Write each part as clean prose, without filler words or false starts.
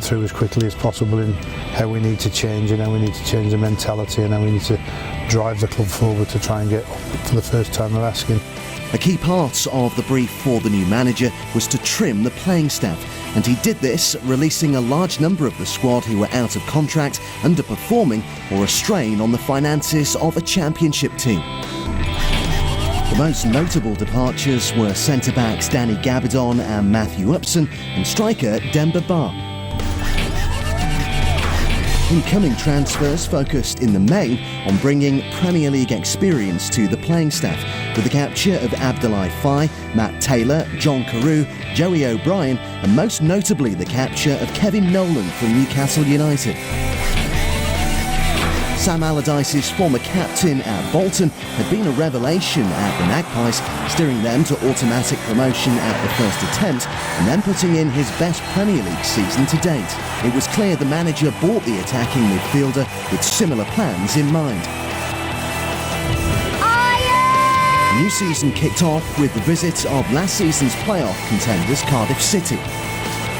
through as quickly as possible in how we need to change and how we need to change the mentality and how we need to drive the club forward to try and get up for the first time they're asking. A key part of the brief for the new manager was to trim the playing staff, and he did this releasing a large number of the squad who were out of contract, underperforming or a strain on the finances of a championship team. The most notable departures were centre-backs Danny Gabidon and Matthew Upson and striker Demba Ba. Incoming transfers focused in the main on bringing Premier League experience to the playing staff, with the capture of Abdoulaye Faye, Matt Taylor, John Carew, Joey O'Brien and most notably the capture of Kevin Nolan from Newcastle United. Sam Allardyce's former captain at Bolton had been a revelation at the Magpies, steering them to automatic promotion at the first attempt and then putting in his best Premier League season to date. It was clear the manager bought the attacking midfielder with similar plans in mind. The new season kicked off with the visit of last season's playoff contenders Cardiff City.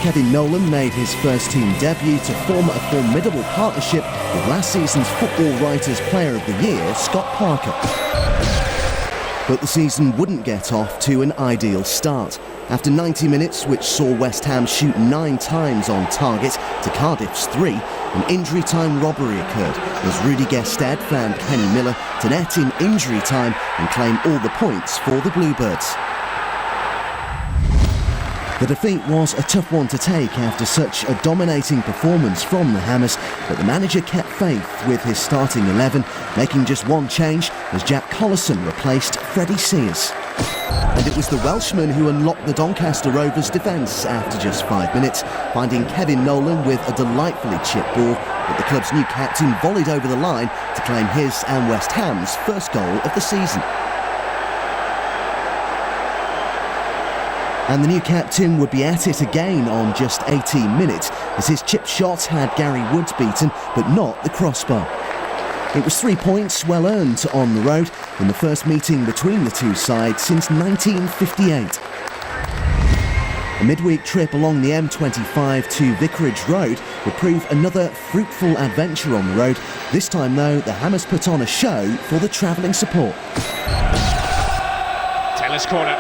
Kevin Nolan made his first team debut to form a formidable partnership with last season's Football Writers Player of the Year, Scott Parker. But the season wouldn't get off to an ideal start. After 90 minutes, which saw West Ham shoot 9 times on target to Cardiff's 3, an injury time robbery occurred as Rudy Gestede found Kenny Miller to net in injury time and claim all the points for the Bluebirds. The defeat was a tough one to take after such a dominating performance from the Hammers, but the manager kept faith with his starting 11, making just one change as Jack Collison replaced Freddie Sears. And it was the Welshman who unlocked the Doncaster Rovers' defence after just 5 minutes, finding Kevin Nolan with a delightfully chipped ball that the club's new captain volleyed over the line to claim his and West Ham's first goal of the season. And the new captain would be at it again on just 18 minutes as his chip shot had Gary Woods beaten but not the crossbar. It was 3 points well earned on the road in the first meeting between the two sides since 1958. A midweek trip along the M25 to Vicarage Road would prove another fruitful adventure on the road. This time though, the Hammers put on a show for the travelling support. Taylor's corner.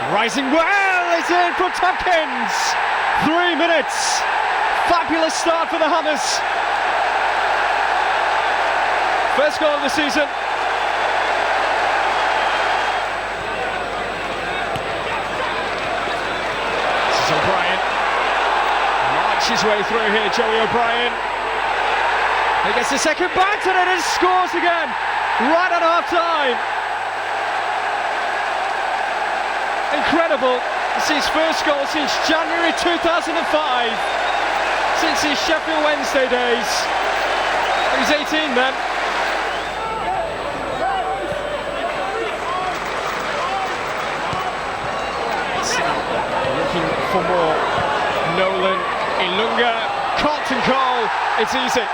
Rising well, is in from Tompkins. 3 minutes. Fabulous start for the Hammers. First goal of the season. This is O'Brien. Marches his way through here, Joey O'Brien. He gets the second back and it scores again. Right at half time. Incredible. It's his first goal since January 2005, since his Sheffield Wednesday days. He was 18 then. Looking for more. Nolan, Ilunga, Carlton goal. It's easy.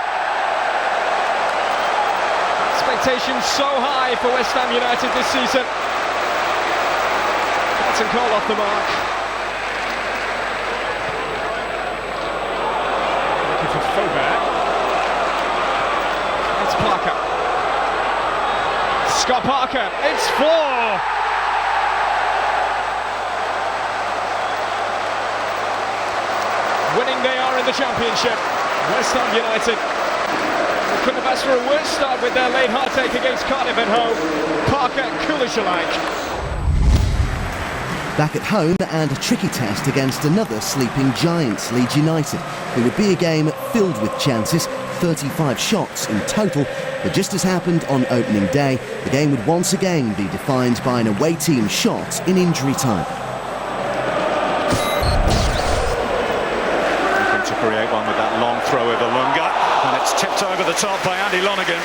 Expectations so high for West Ham United this season. And call off the mark. Looking for Faubert. It's Parker. Scott Parker. It's 4. Winning they are in the Championship. West Ham United. They couldn't have asked for a worse start with their late heartache against Cardiff at home. Parker, cool as you like. Back at home and a tricky test against another sleeping giants, Leeds United. It would be a game filled with chances, 35 shots in total, but just as happened on opening day, the game would once again be defined by an away team shot in injury time. Looking to create one with that long throw of Ilunga, and it's tipped over the top by Andy Lonergan.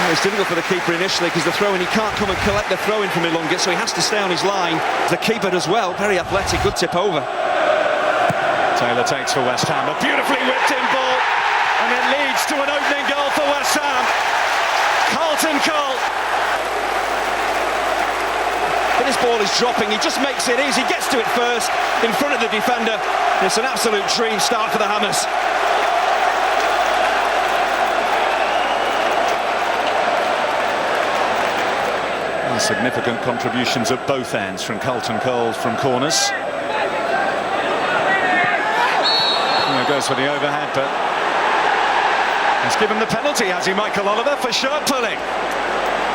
It's difficult for the keeper initially because the throw-in, he can't come and collect the throw-in from Ilunga, so he has to stay on his line. The keeper does well, very athletic, good tip over. Taylor takes for West Ham, a beautifully whipped in ball, and it leads to an opening goal for West Ham. Carlton Cole. this ball is dropping, he just makes it easy, gets to it first, in front of the defender. It's an absolute dream start for the Hammers. Significant contributions at both ends from Carlton Cole from corners. Goes for the overhead, but he's given the penalty, has he, Michael Oliver, for shirt pulling?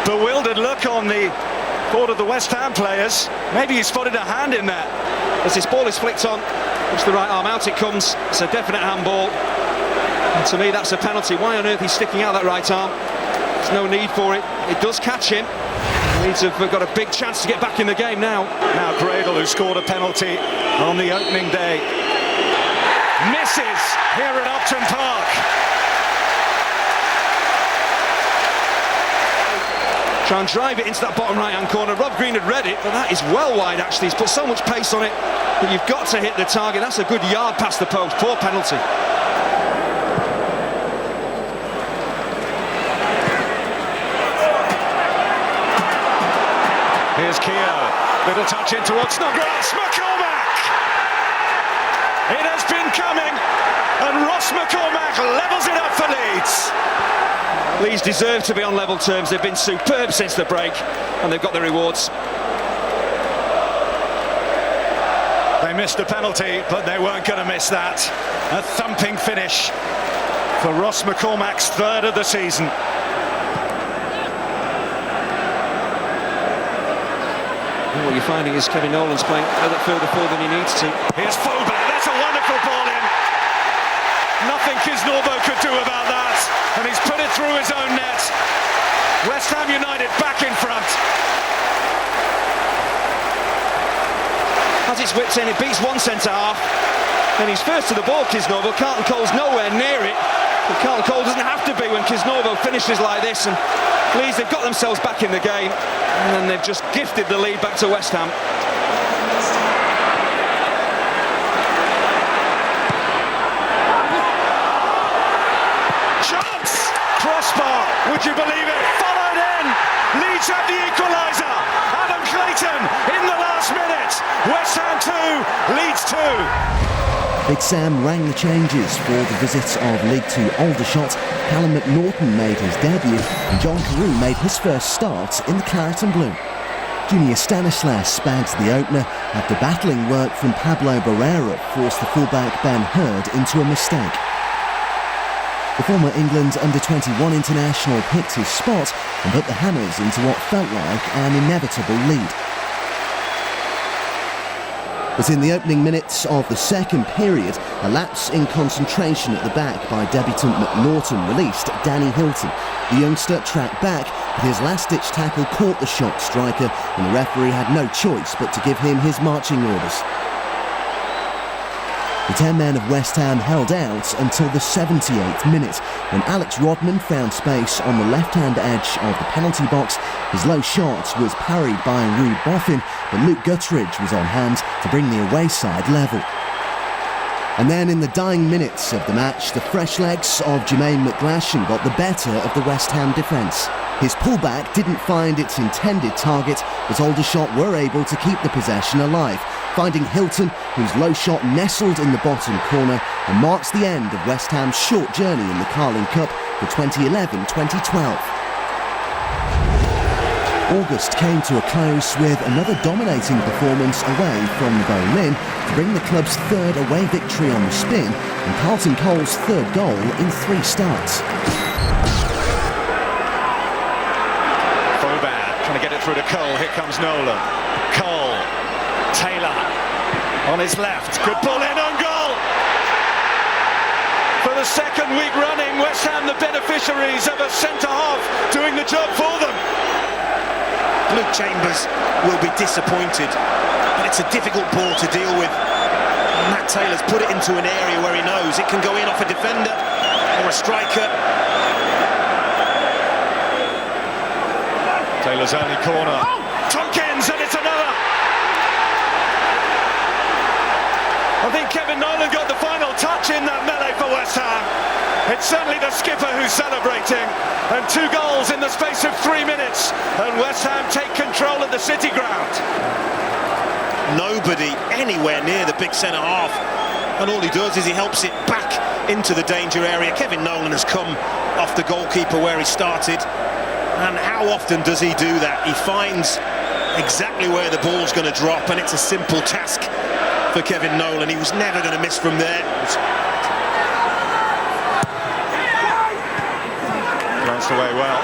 Bewildered look on the board of the West Ham players. Maybe he spotted a hand in there. As this ball is flicked on, puts the right arm out, it comes. It's a definite handball. And to me, that's a penalty. Why on earth he's sticking out that right arm? There's no need for it. It does catch him. Leeds have got a big chance to get back in the game now. Now Gradle, who scored a penalty on the opening day, misses here at Upton Park. Try and drive it into that bottom right-hand corner. Rob Green had read it, but that is well wide actually. He's put so much pace on it that you've got to hit the target. That's a good yard past the post. Poor penalty. Here's Keogh. Little touch in towards Snodgrass. McCormack! It has been coming, and Ross McCormack levels it up for Leeds. Leeds deserve to be on level terms. They've been superb since the break, and they've got their rewards. They missed a penalty, but they weren't going to miss that. A thumping finish for Ross McCormack's third of the season. What you're finding is Kevin Nolan's playing a bit further forward than he needs to. Here's Fobert, that's a wonderful ball in. Nothing Kisnorbo could do about that, and he's put it through his own net. West Ham United back in front. As it's whipped in, it beats one centre-half, and he's first to the ball, Kisnorbo. Carlton Cole's nowhere near it, but Carlton Cole doesn't have to be when Kisnorbo finishes like this, and Leeds, they've got themselves back in the game, and then they've just gifted the lead back to West Ham. Chance! Crossbar, would you believe it? Followed in! Leeds have the equaliser! Adam Clayton in the last minute! West Ham 2, Leeds 2! Big Sam rang the changes for the visit of League Two Aldershot. Callum McNaughton made his debut and John Carew made his first start in the claret and blue. Junior Stanislas bags the opener after battling work from Pablo Barrera forced the fullback Ben Hurd into a mistake. The former England under-21 international picked his spot and put the Hammers into what felt like an inevitable lead. But in the opening minutes of the second period, a lapse in concentration at the back by debutant McNaughton released Danny Hilton. The youngster tracked back, but his last-ditch tackle caught the shot striker, and the referee had no choice but to give him his marching orders. The 10 men of West Ham held out until the 78th minute, when Alex Rodman found space on the left-hand edge of the penalty box. His low shot was parried by Ruud Boffin, but Luke Guttridge was on hand to bring the away side level. And then in the dying minutes of the match, the fresh legs of Jermaine McGlashan got the better of the West Ham defence. His pullback didn't find its intended target, but Aldershot were able to keep the possession alive, finding Hilton, whose low shot nestled in the bottom corner and marks the end of West Ham's short journey in the Carling Cup for 2011-2012. August came to a close with another dominating performance away from Boleyn to bring the club's third away victory on the spin and Carlton Cole's third goal in 3 starts. Fobert trying to get it through to Cole. Here comes Nolan. Cole. Taylor on his left. Good ball in on goal. For the second week running, West Ham the beneficiaries of a centre-half doing the job for them. Luke Chambers will be disappointed, but it's a difficult ball to deal with. Matt Taylor's put it into an area where he knows it can go in off a defender or a striker. Taylor's only corner. Tompkins, and it's another. I think Kevin Nolan got the final touch in that melee for West Ham. It's certainly the skipper who's celebrating. And 2 goals in the space of 3 minutes. And West Ham take control of the City ground. Nobody anywhere near the big centre-half. And all he does is he helps it back into the danger area. Kevin Nolan has come off the goalkeeper where he started. And how often does he do that? He finds exactly where the ball's going to drop, and it's a simple task for Kevin Nolan. He was never going to miss from there. Glanced away well.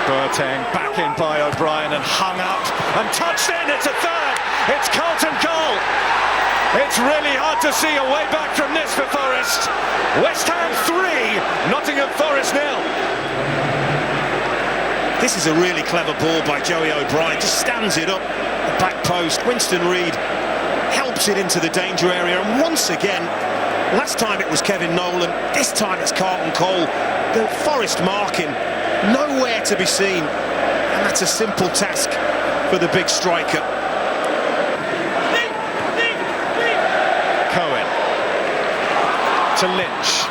Boateng back in by O'Brien and hung up and touched in. It's a third. It's Carlton goal. It's really hard to see a way back from this for Forest. West Ham 3, Nottingham Forest 0. This is a really clever ball by Joey O'Brien. Just stands it up the back post. Winston Reid helps it into the danger area, and once again, last time it was Kevin Nolan, this time it's Carlton Cole. The Forest marking nowhere to be seen, and that's a simple task for the big striker. Cohen to Lynch.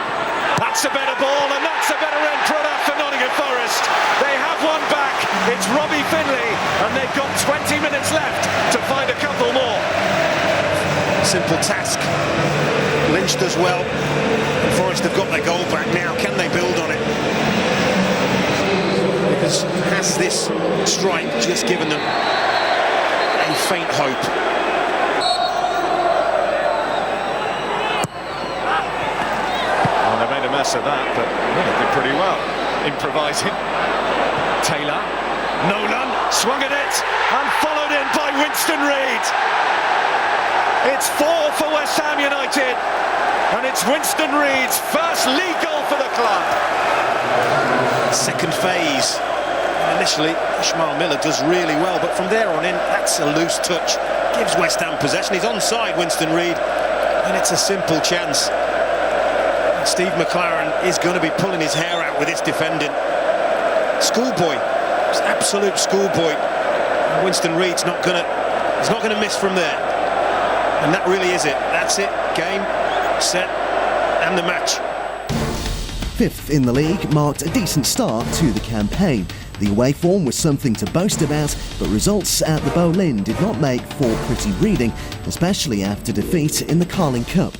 That's a better ball, and that's a better end product for Nottingham Forest. They have one back. It's Robbie Finlay, and they've got 20 minutes left to find a couple more. Simple task. Lynch does well. Forest have got their goal back now. Can they build on it? Because has this strike just given them a faint hope? Well, they made a mess of that, but they did pretty well. Improvising. Taylor. Nolan swung at it and followed in by Winston Reid. It's 4 for West Ham United, and it's Winston Reid's first league goal for the club. Second phase. Initially, Ishmael Miller does really well, but from there on in, that's a loose touch. Gives West Ham possession. He's onside, Winston Reid, and it's a simple chance. And Steve McLaren is going to be pulling his hair out with this defending. Schoolboy, it's absolute schoolboy. And Winston Reid's not going to miss from there. And that really is it. That's it. Game, set, and the match. 5th in the league marked a decent start to the campaign. The away form was something to boast about, but results at the Boleyn did not make for pretty reading, especially after defeat in the Carling Cup.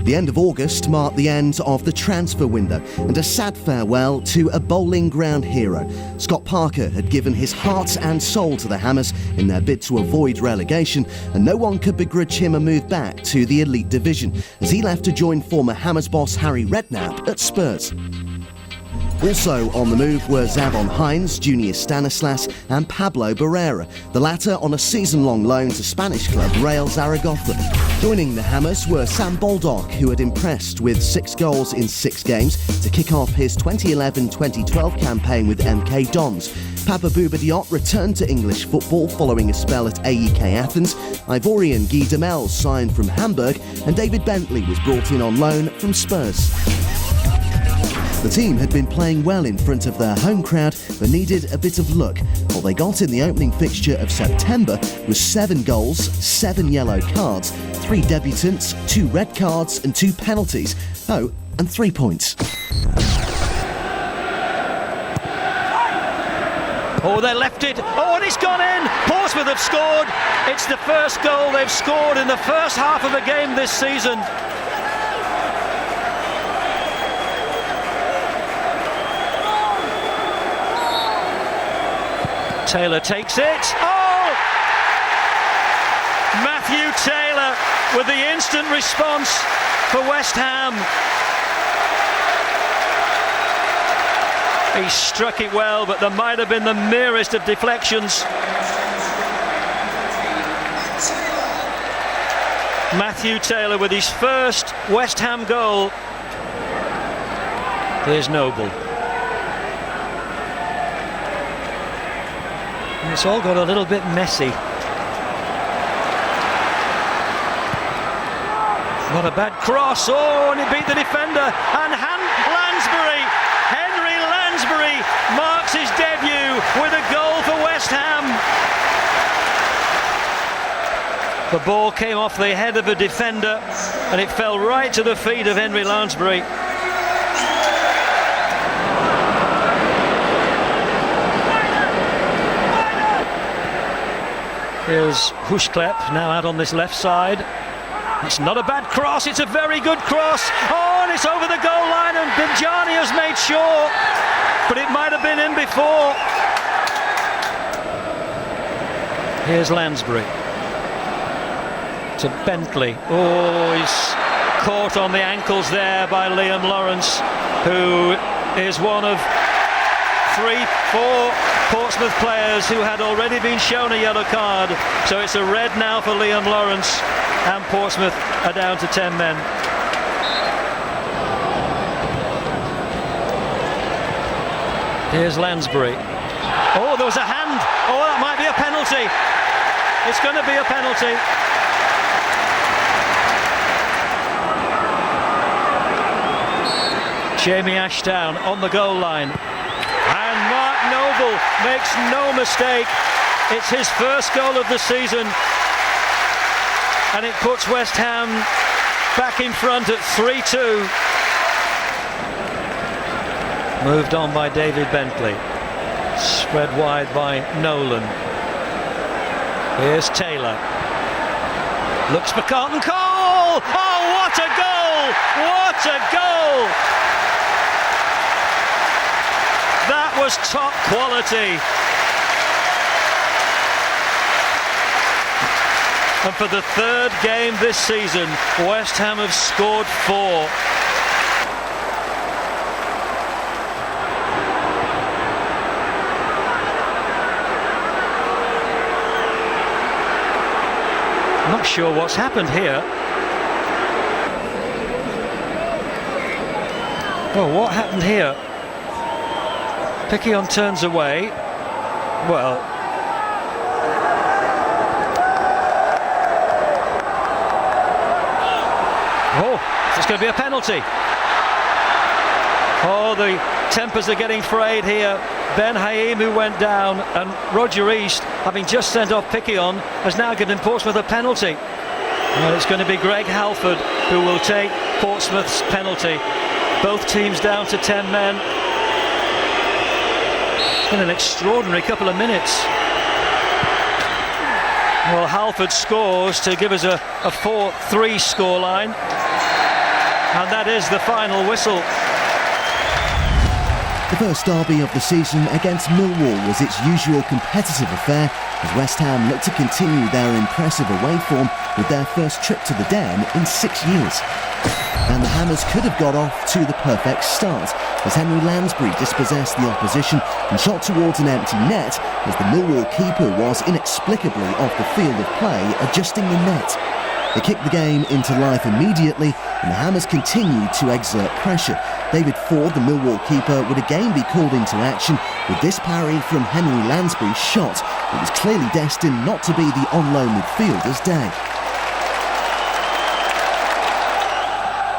The end of August marked the end of the transfer window and a sad farewell to a bowling ground hero. Scott Parker had given his heart and soul to the Hammers in their bid to avoid relegation, and no one could begrudge him a move back to the elite division as he left to join former Hammers boss Harry Redknapp at Spurs. Also on the move were Zavon Hines, Junior Stanislas and Pablo Barrera, the latter on a season-long loan to Spanish club Real Zaragoza. Joining the Hammers were Sam Baldock, who had impressed with 6 goals in 6 games to kick off his 2011-2012 campaign with MK Dons. Papa Bouba Diop returned to English football following a spell at AEK Athens. Ivorian Guy Demel signed from Hamburg, and David Bentley was brought in on loan from Spurs. The team had been playing well in front of their home crowd, but needed a bit of luck. All they got in the opening fixture of September was 7 goals, 7 yellow cards, 3 debutants, 2 red cards and 2 penalties. Oh, and 3 points. Oh, they left it. Oh, and it's gone in. Portsmouth have scored. It's the first goal they've scored in the first half of a game this season. Taylor takes it. Oh! Matthew Taylor with the instant response for West Ham. He struck it well, but there might have been the merest of deflections. Matthew Taylor with his first West Ham goal. Here's Noble. And it's all got a little bit messy. Not a bad cross. Oh, and he beat the defender. And Henry Lansbury marks his debut with a goal for West Ham. The ball came off the head of a defender and it fell right to the feet of Henry Lansbury. Here's Hushklep now out on this left side. It's not a bad cross, it's a very good cross. Oh, and it's over the goal line and Binjani has made sure, but it might have been in before. Here's Lansbury to Bentley. Oh, he's caught on the ankles there by Liam Lawrence, who is one of 3-4 Portsmouth players who had already been shown a yellow card. So it's a red now for Liam Lawrence, and Portsmouth are down to 10 men. Here's Lansbury. Oh, there was a hand. Oh, that might be a penalty. It's going to be a penalty. Jamie Ashdown on the goal line. And Mark Noble makes no mistake. It's his first goal of the season. And it puts West Ham back in front at 3-2. Moved on by David Bentley. Spread wide by Nolan. Here's Taylor. Looks for Carlton Cole! Oh, what a goal! What a goal! That was top quality. And for the third game this season, West Ham have scored 4. Not sure what's happened here. Well, what happened here? Piquionne turns away. Well, oh, it's going to be a penalty. Oh, the tempers are getting frayed here. Ben Haim, who went down, and Roger East, having just sent off Piquionne, has now given Portsmouth a penalty. And it's going to be Greg Halford who will take Portsmouth's penalty. Both teams down to 10 men. It's been an extraordinary couple of minutes. Well, Halford scores to give us a 4-3 scoreline. And that is the final whistle. The first derby of the season against Millwall was its usual competitive affair as West Ham looked to continue their impressive away form with their first trip to the Den in 6 years. And the Hammers could have got off to the perfect start as Henry Lansbury dispossessed the opposition and shot towards an empty net as the Millwall keeper was inexplicably off the field of play adjusting the net. They kicked the game into life immediately and the Hammers continued to exert pressure. David Ford, the Millwall keeper, would again be called into action with this parry from Henry Lansbury's shot. It was clearly destined not to be the on-loan midfielder's day.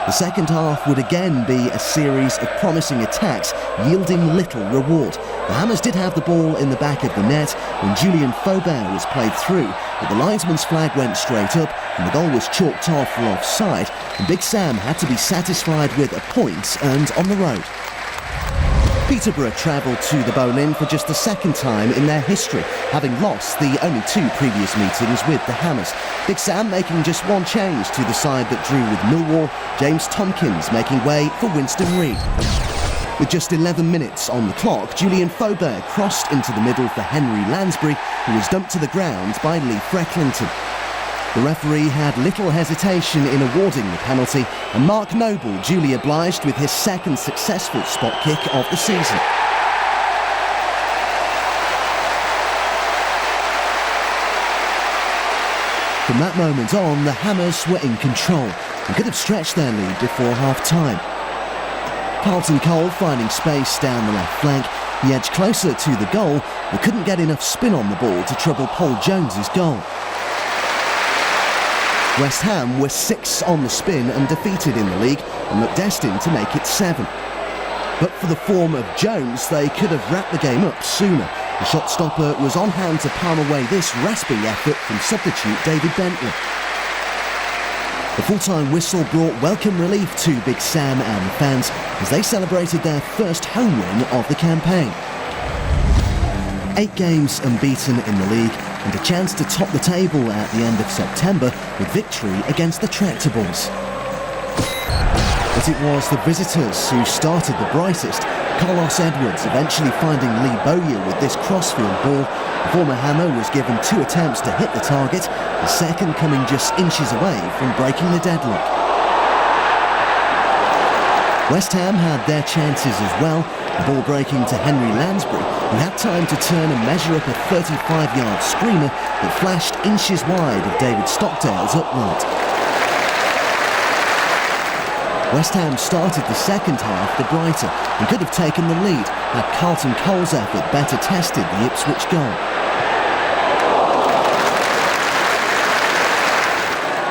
The second half would again be a series of promising attacks, yielding little reward. The Hammers did have the ball in the back of the net when Julien Faubert was played through, but the linesman's flag went straight up and the goal was chalked off for offside, and Big Sam had to be satisfied with a point earned on the road. Peterborough travelled to the Boleyn for just the second time in their history, having lost the only 2 previous meetings with the Hammers. Big Sam making just one change to the side that drew with Millwall, James Tompkins making way for Winston Reid. With just 11 minutes on the clock, Julien Faubert crossed into the middle for Henry Lansbury, who was dumped to the ground by Lee Frecklington. The referee had little hesitation in awarding the penalty, and Mark Noble duly obliged with his second successful spot kick of the season. From that moment on, the Hammers were in control and could have stretched their lead before half-time. Carlton Cole finding space down the left flank. He edged closer to the goal, but couldn't get enough spin on the ball to trouble Paul Jones's goal. West Ham were 6 on the spin and defeated in the league and looked destined to make it 7. But for the form of Jones, they could have wrapped the game up sooner. The shot stopper was on hand to palm away this raspy effort from substitute David Bentley. The full-time whistle brought welcome relief to Big Sam and fans as they celebrated their first home win of the campaign. 8 games unbeaten in the league and a chance to top the table at the end of September with victory against the Tractables. But it was the visitors who started the brightest. Carlos Edwards eventually finding Lee Bowyer with this crossfield ball. The former Hammer was given 2 attempts to hit the target, the second coming just inches away from breaking the deadlock. West Ham had their chances as well, the ball breaking to Henry Lansbury, who had time to turn and measure up a 35-yard screamer that flashed inches wide of David Stockdale's upright. West Ham started the second half the brighter and could have taken the lead had Carlton Cole's effort better tested the Ipswich goal.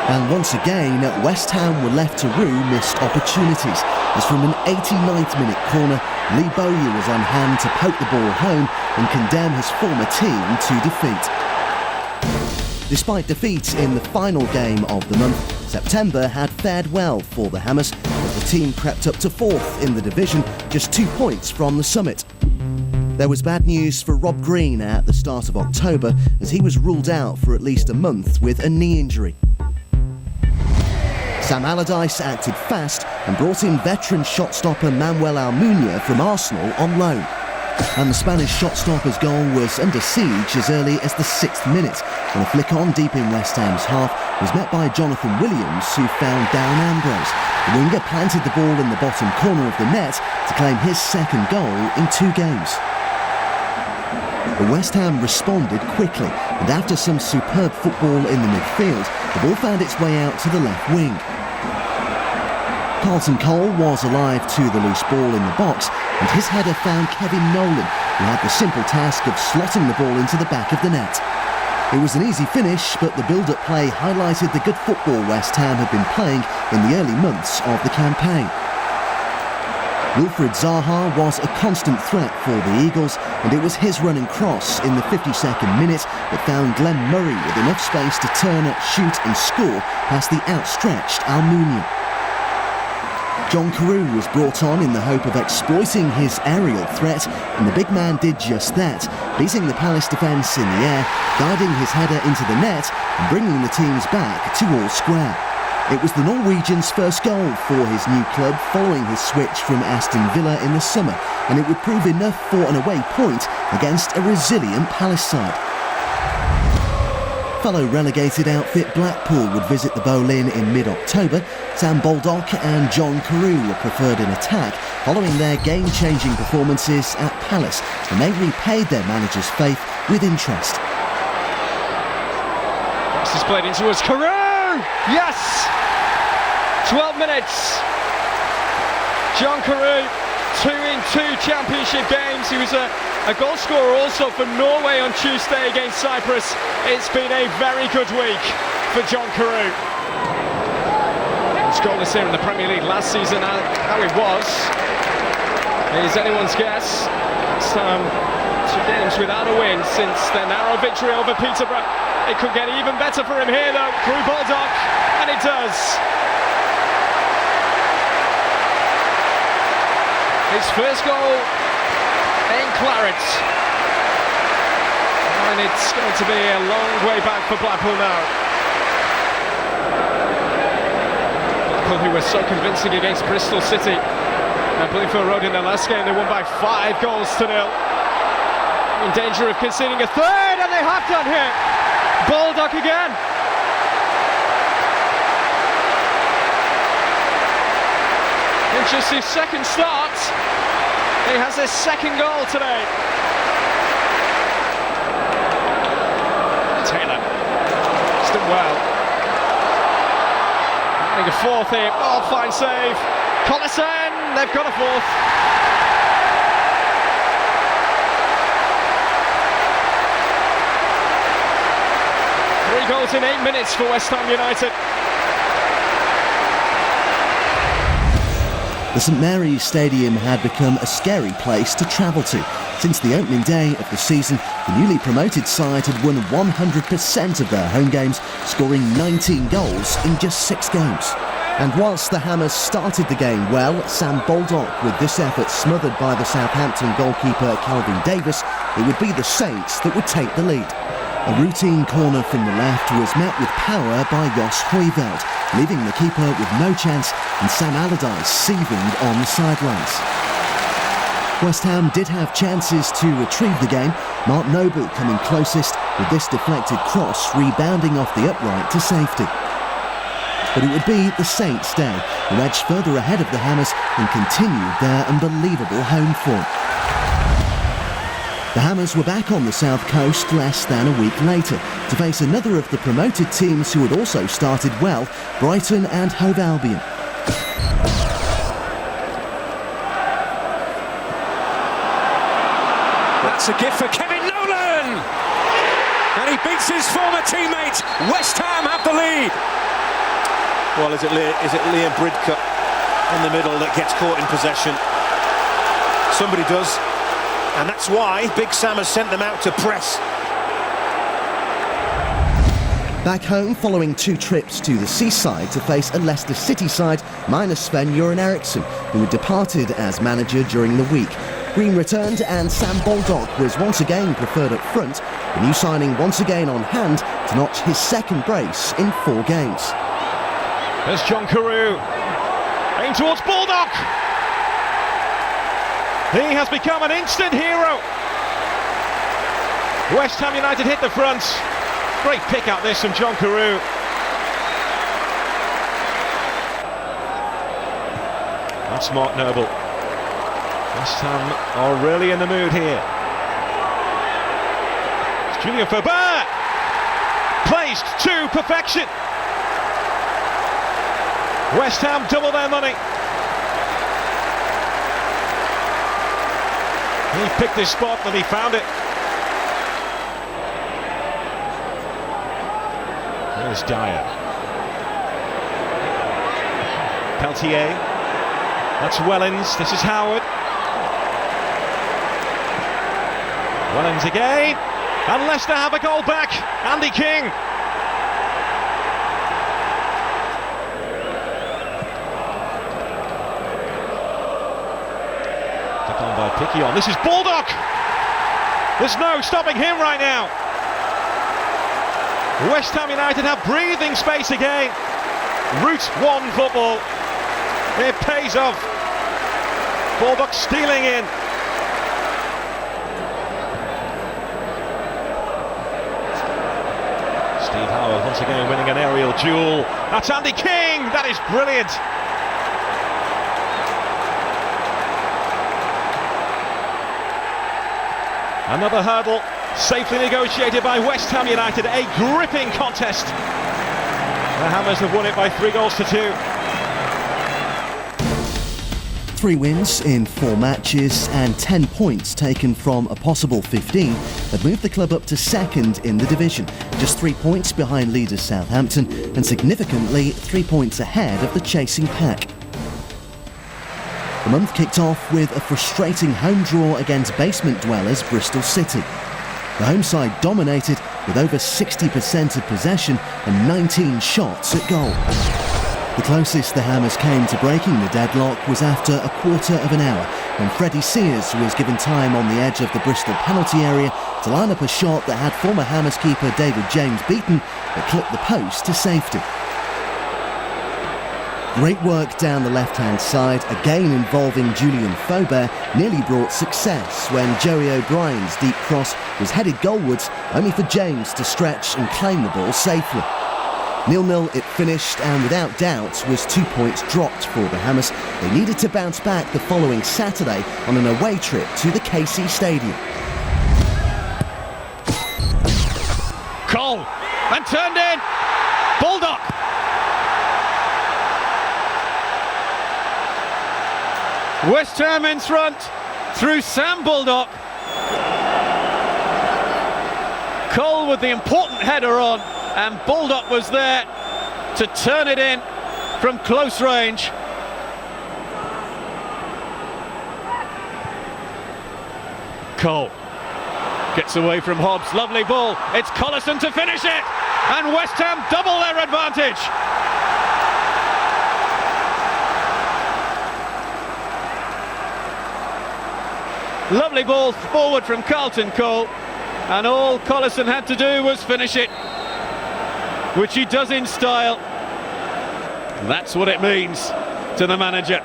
And once again, West Ham were left to rue missed opportunities, as from an 89th minute corner, Lee Bowyer was on hand to poke the ball home and condemn his former team to defeat. Despite defeat in the final game of the month, September had fared well for the Hammers as the team crept up to 4th in the division, just 2 points from the summit. There was bad news for Rob Green at the start of October as he was ruled out for at least a month with a knee injury. Sam Allardyce acted fast and brought in veteran shot stopper Manuel Almunia from Arsenal on loan. And the Spanish shot stopper's goal was under siege as early as the 6th minute when a flick on deep in West Ham's half was met by Jonathan Williams, who found Darren Ambrose. The winger planted the ball in the bottom corner of the net to claim his second goal in 2 games. But West Ham responded quickly, and after some superb football in the midfield, the ball found its way out to the left wing. Carlton Cole was alive to the loose ball in the box, and his header found Kevin Nolan, who had the simple task of slotting the ball into the back of the net. It was an easy finish, but the build-up play highlighted the good football West Ham had been playing in the early months of the campaign. Wilfried Zaha was a constant threat for the Eagles, and it was his running cross in the 52nd minute that found Glenn Murray with enough space to turn, shoot and score past the outstretched Almunia. John Carew was brought on in the hope of exploiting his aerial threat, and the big man did just that, beating the Palace defence in the air, guiding his header into the net and bringing the teams back to all square. It was the Norwegian's first goal for his new club following his switch from Aston Villa in the summer, and it would prove enough for an away point against a resilient Palace side. Fellow relegated outfit Blackpool would visit the Boleyn in mid-October. Sam Baldock and John Carew were preferred in attack following their game-changing performances at Palace, and they repaid their manager's faith with interest. This is played into us. Carew! Yes! 12 minutes. John Carew, 2 in 2 championship games. He was a goal scorer also for Norway on Tuesday against Cyprus. It's been a very good week for John Carew. Scoreless here in the Premier League last season. How it was is anyone's guess. It's 2 games without a win since their narrow victory over Peterborough. It could get even better for him here though, through Baldock, and it does. His first goal in claret. And it's going to be a long way back for Blackpool now. Blackpool, who were so convincing against Bristol City at Bloomfield Road in their last game, they won by 5 goals to 0. In danger of conceding a third, and they have done here. Baldock again. In just his second start, he has his second goal today. Taylor, he's done well. Getting a fourth here. Oh, fine save. Collison, they've got a fourth. Three goals in 8 minutes for West Ham United. The St Mary's Stadium had become a scary place to travel to. Since the opening day of the season, the newly promoted side had won 100% of their home games, scoring 19 goals in just 6 games. And whilst the Hammers started the game well, Sam Baldock, with this effort smothered by the Southampton goalkeeper Calvin Davis, it would be the Saints that would take the lead. A routine corner from the left was met with power by Jos Højveld, leaving the keeper with no chance and Sam Allardyce seething on the sidelines. West Ham did have chances to retrieve the game, Mark Noble coming closest with this deflected cross rebounding off the upright to safety. But it would be the Saints' day, who edged further ahead of the Hammers and continued their unbelievable home form. The Hammers were back on the South Coast less than a week later to face another of the promoted teams who had also started well, Brighton and Hove Albion. That's a gift for Kevin Nolan! And he beats his former teammate. West Ham have the lead. Well, is it Liam Bridcut in the middle that gets caught in possession? Somebody does. And that's why Big Sam has sent them out to press. Back home, following 2 trips to the seaside to face a Leicester City side minus Sven-Göran Eriksson, who had departed as manager during the week. Green returned and Sam Baldock was once again preferred up front, the new signing once again on hand to notch his 2nd brace in 4 games. There's John Carew, aim towards Baldock. He has become an instant hero. West Ham United hit the front. Great pick out this from John Carew. That's Mark Noble. West Ham are really in the mood here. It's Julien Faubert. Placed to perfection. West Ham double their money. He picked his spot and he found it. There's Dyer. Peltier. That's Wellens. This is Howard. Wellens again. And Leicester have a goal back. Andy King. On by Picquion. This is Baldock. There's no stopping him right now. West Ham United have breathing space again. Route 1 football. It pays off. Baldock stealing in. Steve Howard once again winning an aerial duel. That's Andy King. That is brilliant. Another hurdle, safely negotiated by West Ham United. A gripping contest. The Hammers have won it by 3 goals to 2. 3 wins in 4 matches and 10 points taken from a possible 15 have moved the club up to 2nd in the division, just 3 points behind leaders Southampton and significantly 3 points ahead of the chasing pack. The month kicked off with a frustrating home draw against basement dwellers Bristol City. The home side dominated with over 60% of possession and 19 shots at goal. The closest the Hammers came to breaking the deadlock was after a quarter of an hour when Freddie Sears was given time on the edge of the Bristol penalty area to line up a shot that had former Hammers keeper David James beaten but clipped the post to safety. Great work down the left-hand side, again involving Julien Faubert, nearly brought success when Joey O'Brien's deep cross was headed goalwards, only for James to stretch and claim the ball safely. 0-0 it finished, and without doubt was 2 points dropped for the Hammers. They needed to bounce back the following Saturday on an away trip to the KC Stadium. Cole, and turned in. Baldock. West Ham in front through Sam Baldock. Cole with the important header on, and Baldock was there to turn it in from close range. Cole gets away from Hobbs, lovely ball, it's Collison to finish it, and West Ham double their advantage. Lovely ball forward from Carlton Cole, and all Collison had to do was finish it, which he does in style. That's what it means to the manager.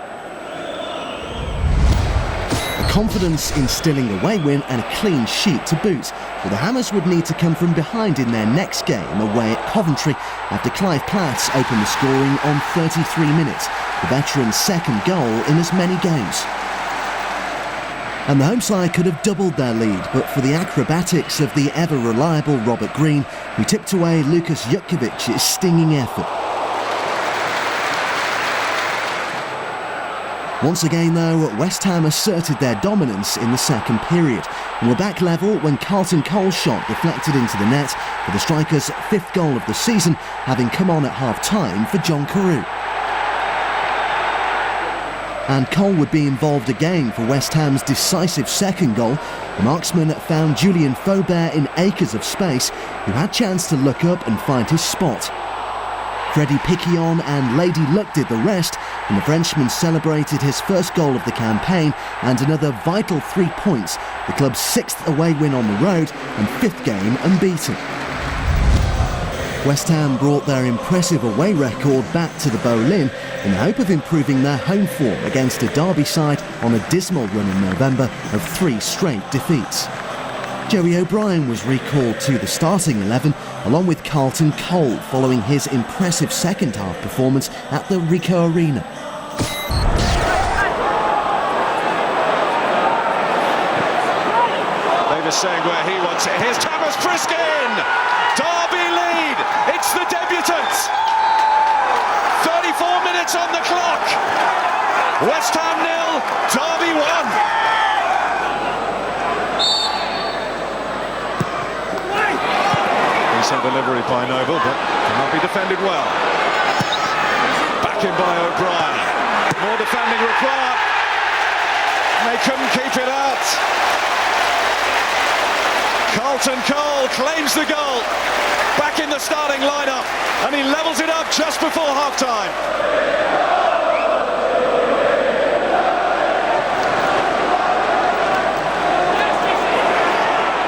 A confidence-instilling away win and a clean sheet to boot. But the Hammers would need to come from behind in their next game away at Coventry after Clive Platt opened the scoring on 33 minutes, the veteran's second goal in as many games. And the home side could have doubled their lead, but for the acrobatics of the ever-reliable Robert Green, who tipped away Lukas Jutkovic's stinging effort. Once again, though, West Ham asserted their dominance in the second period and were back level when Carlton Cole's shot deflected into the net, for the striker's fifth goal of the season, having come on at half-time for John Carew. And Cole would be involved again for West Ham's decisive second goal. The marksman found Julien Faubert in acres of space, who had chance to look up and find his spot. Freddie Piquillon and Lady Luck did the rest, and the Frenchman celebrated his first goal of the campaign and another vital 3 points, the club's sixth away win on the road and fifth game unbeaten. West Ham brought their impressive away record back to the Boleyn in the hope of improving their home form against a Derby side on a dismal run in November of 3 straight defeats. Joey O'Brien was recalled to the starting 11 along with Carlton Cole following his impressive second half performance at the Ricoh Arena. Davis saying where he wants it. Here's Thomas Priskin! Derby lead! It's the debutants! 34 minutes on the clock! West Ham 0, Derby 1! Decent delivery by Noble, but cannot be defended well. Back in by O'Brien. More defending required. They couldn't keep it out. Carlton Cole claims the goal. Back in the starting lineup, and he levels it up just before half-time.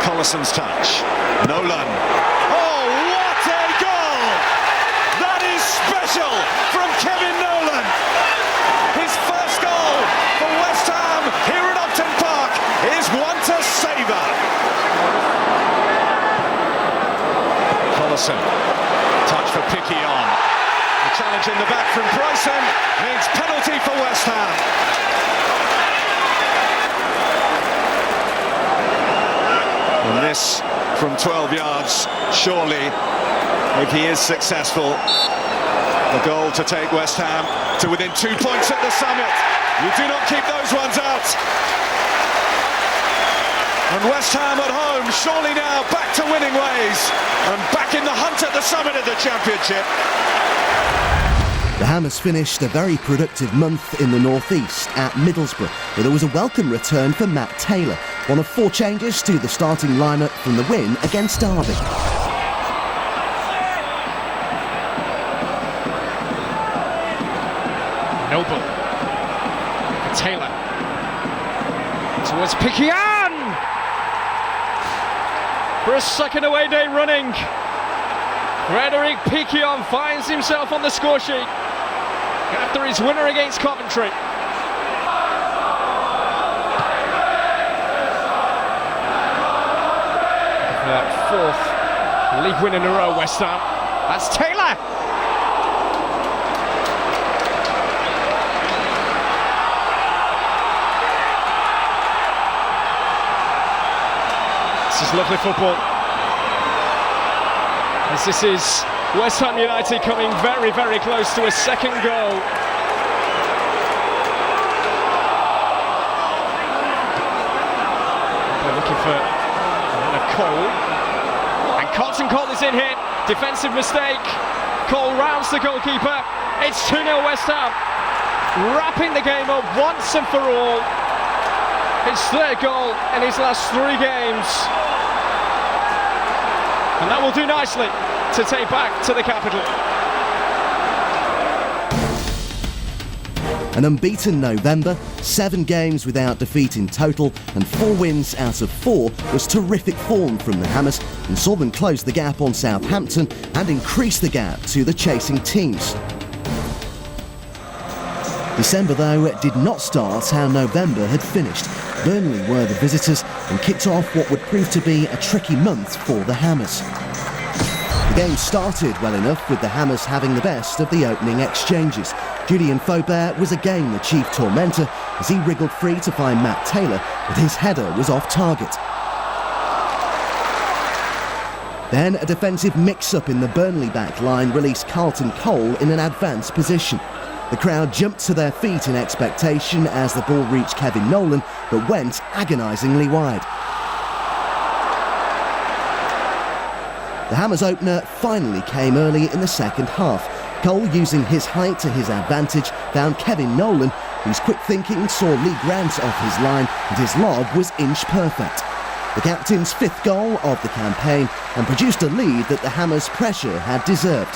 Collison's touch. Nolan. Oh, what a goal! That is special from Kevin Nolan. His first goal for West Ham here at Upton Park is one to savour. Collison. Touch for Piquillon. The challenge in the back from Bryson means penalty for West Ham. And this from 12 yards, surely, if he is successful, the goal to take West Ham to within 2 points at the summit. You do not keep those ones out. And West Ham at home, surely now back to winning ways and back in the hunt at the summit of the Championship. The Hammers finished a very productive month in the northeast at Middlesbrough, where there was a welcome return for Matt Taylor, one of 4 changes to the starting lineup from the win against Derby. Noble. Taylor. Towards Piquillon! For a second away day running. Frederic Piquillon finds himself on the score sheet after his winner against Coventry. Fourth league win in a row, West Ham. That's Taylor. This is lovely football. As this is West Ham United coming very, very close to a second goal. They're looking for Cole. And Carlton Cole is in here. Defensive mistake. Cole rounds the goalkeeper. It's 2-0 West Ham. Wrapping the game up once and for all. his third goal in his last 3 games. And that will do nicely to take back to the capital. An unbeaten November, 7 games without defeat in total and 4 wins out of 4 was terrific form from the Hammers and saw them close the gap on Southampton and increase the gap to the chasing teams. December, though, did not start how November had finished. Burnley were the visitors and kicked off what would prove to be a tricky month for the Hammers. The game started well enough with the Hammers having the best of the opening exchanges. Julian Faubert was again the chief tormentor as he wriggled free to find Matt Taylor, but his header was off target. Then a defensive mix-up in the Burnley back line released Carlton Cole in an advanced position. The crowd jumped to their feet in expectation as the ball reached Kevin Nolan, but went agonisingly wide. The Hammers opener finally came early in the second half. Cole, using his height to his advantage, found Kevin Nolan, whose quick thinking saw Lee Grant off his line and his lob was inch perfect. The captain's 5th goal of the campaign and produced a lead that the Hammers' pressure had deserved.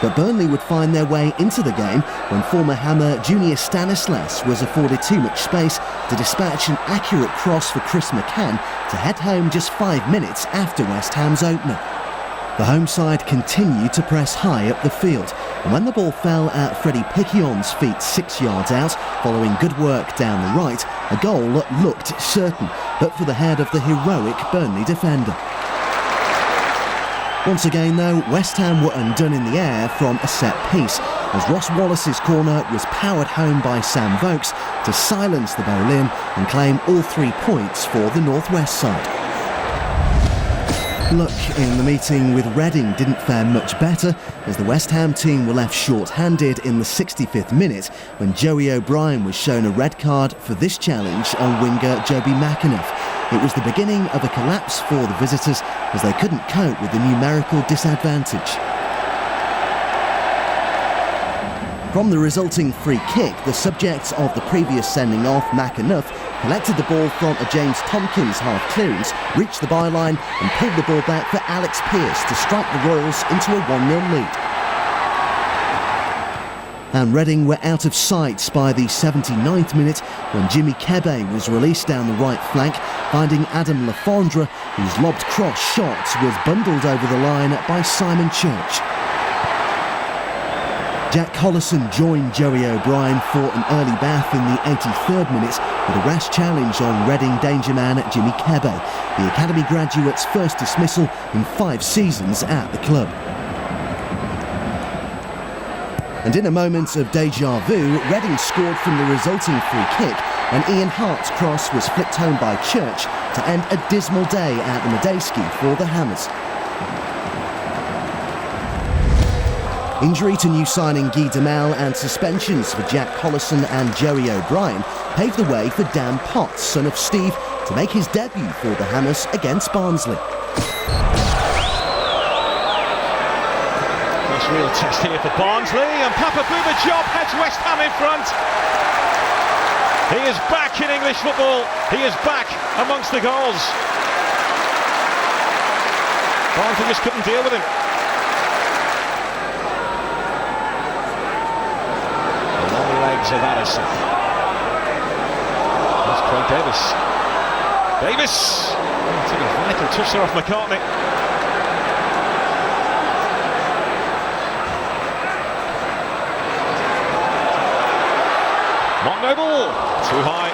But Burnley would find their way into the game when former Hammer Junior Stanislas was afforded too much space to dispatch an accurate cross for Chris McCann to head home just 5 minutes after West Ham's opener. The home side continued to press high up the field, and when the ball fell at Freddie Piquion's feet 6 yards out, following good work down the right, a goal looked certain, but for the head of the heroic Burnley defender. Once again, though, West Ham were undone in the air from a set piece, as Ross Wallace's corner was powered home by Sam Vokes to silence the Boleyn and claim all 3 points for the North West side. Luck in the meeting with Reading didn't fare much better, as the West Ham team were left short-handed in the 65th minute when Joey O'Brien was shown a red card for this challenge on winger Joby McAnuff. It was the beginning of a collapse for the visitors as they couldn't cope with the numerical disadvantage. From the resulting free kick, the subject of the previous sending off, McAnuff, collected the ball from a James Tompkins half clearance, reached the byline and pulled the ball back for Alex Pearce to strike the Royals into a 1-0 lead. And Reading were out of sight by the 79th minute when Jimmy Kebe was released down the right flank, finding Adam Lafondra, whose lobbed cross shot was bundled over the line by Simon Church. Jack Collison joined Joey O'Brien for an early bath in the 83rd minute with a rash challenge on Reading danger man Jimmy Kebe, the academy graduate's first dismissal in 5 seasons at the club. And in a moment of deja vu, Reading scored from the resulting free kick when Ian Hart's cross was flicked home by Church to end a dismal day at the Medeski for the Hammers. Injury to new signing Guy Demel and suspensions for Jack Collison and Joey O'Brien paved the way for Dan Potts, son of Steve, to make his debut for the Hammers against Barnsley. First real test here for Barnsley, and Papa Bouba Diop heads West Ham in front. He is back in English football. He is back amongst the goals. Barnsley just couldn't deal with him. Of Addison. That's Craig Davis. Took a vital touch there off McCartney. Mark Noble, too high.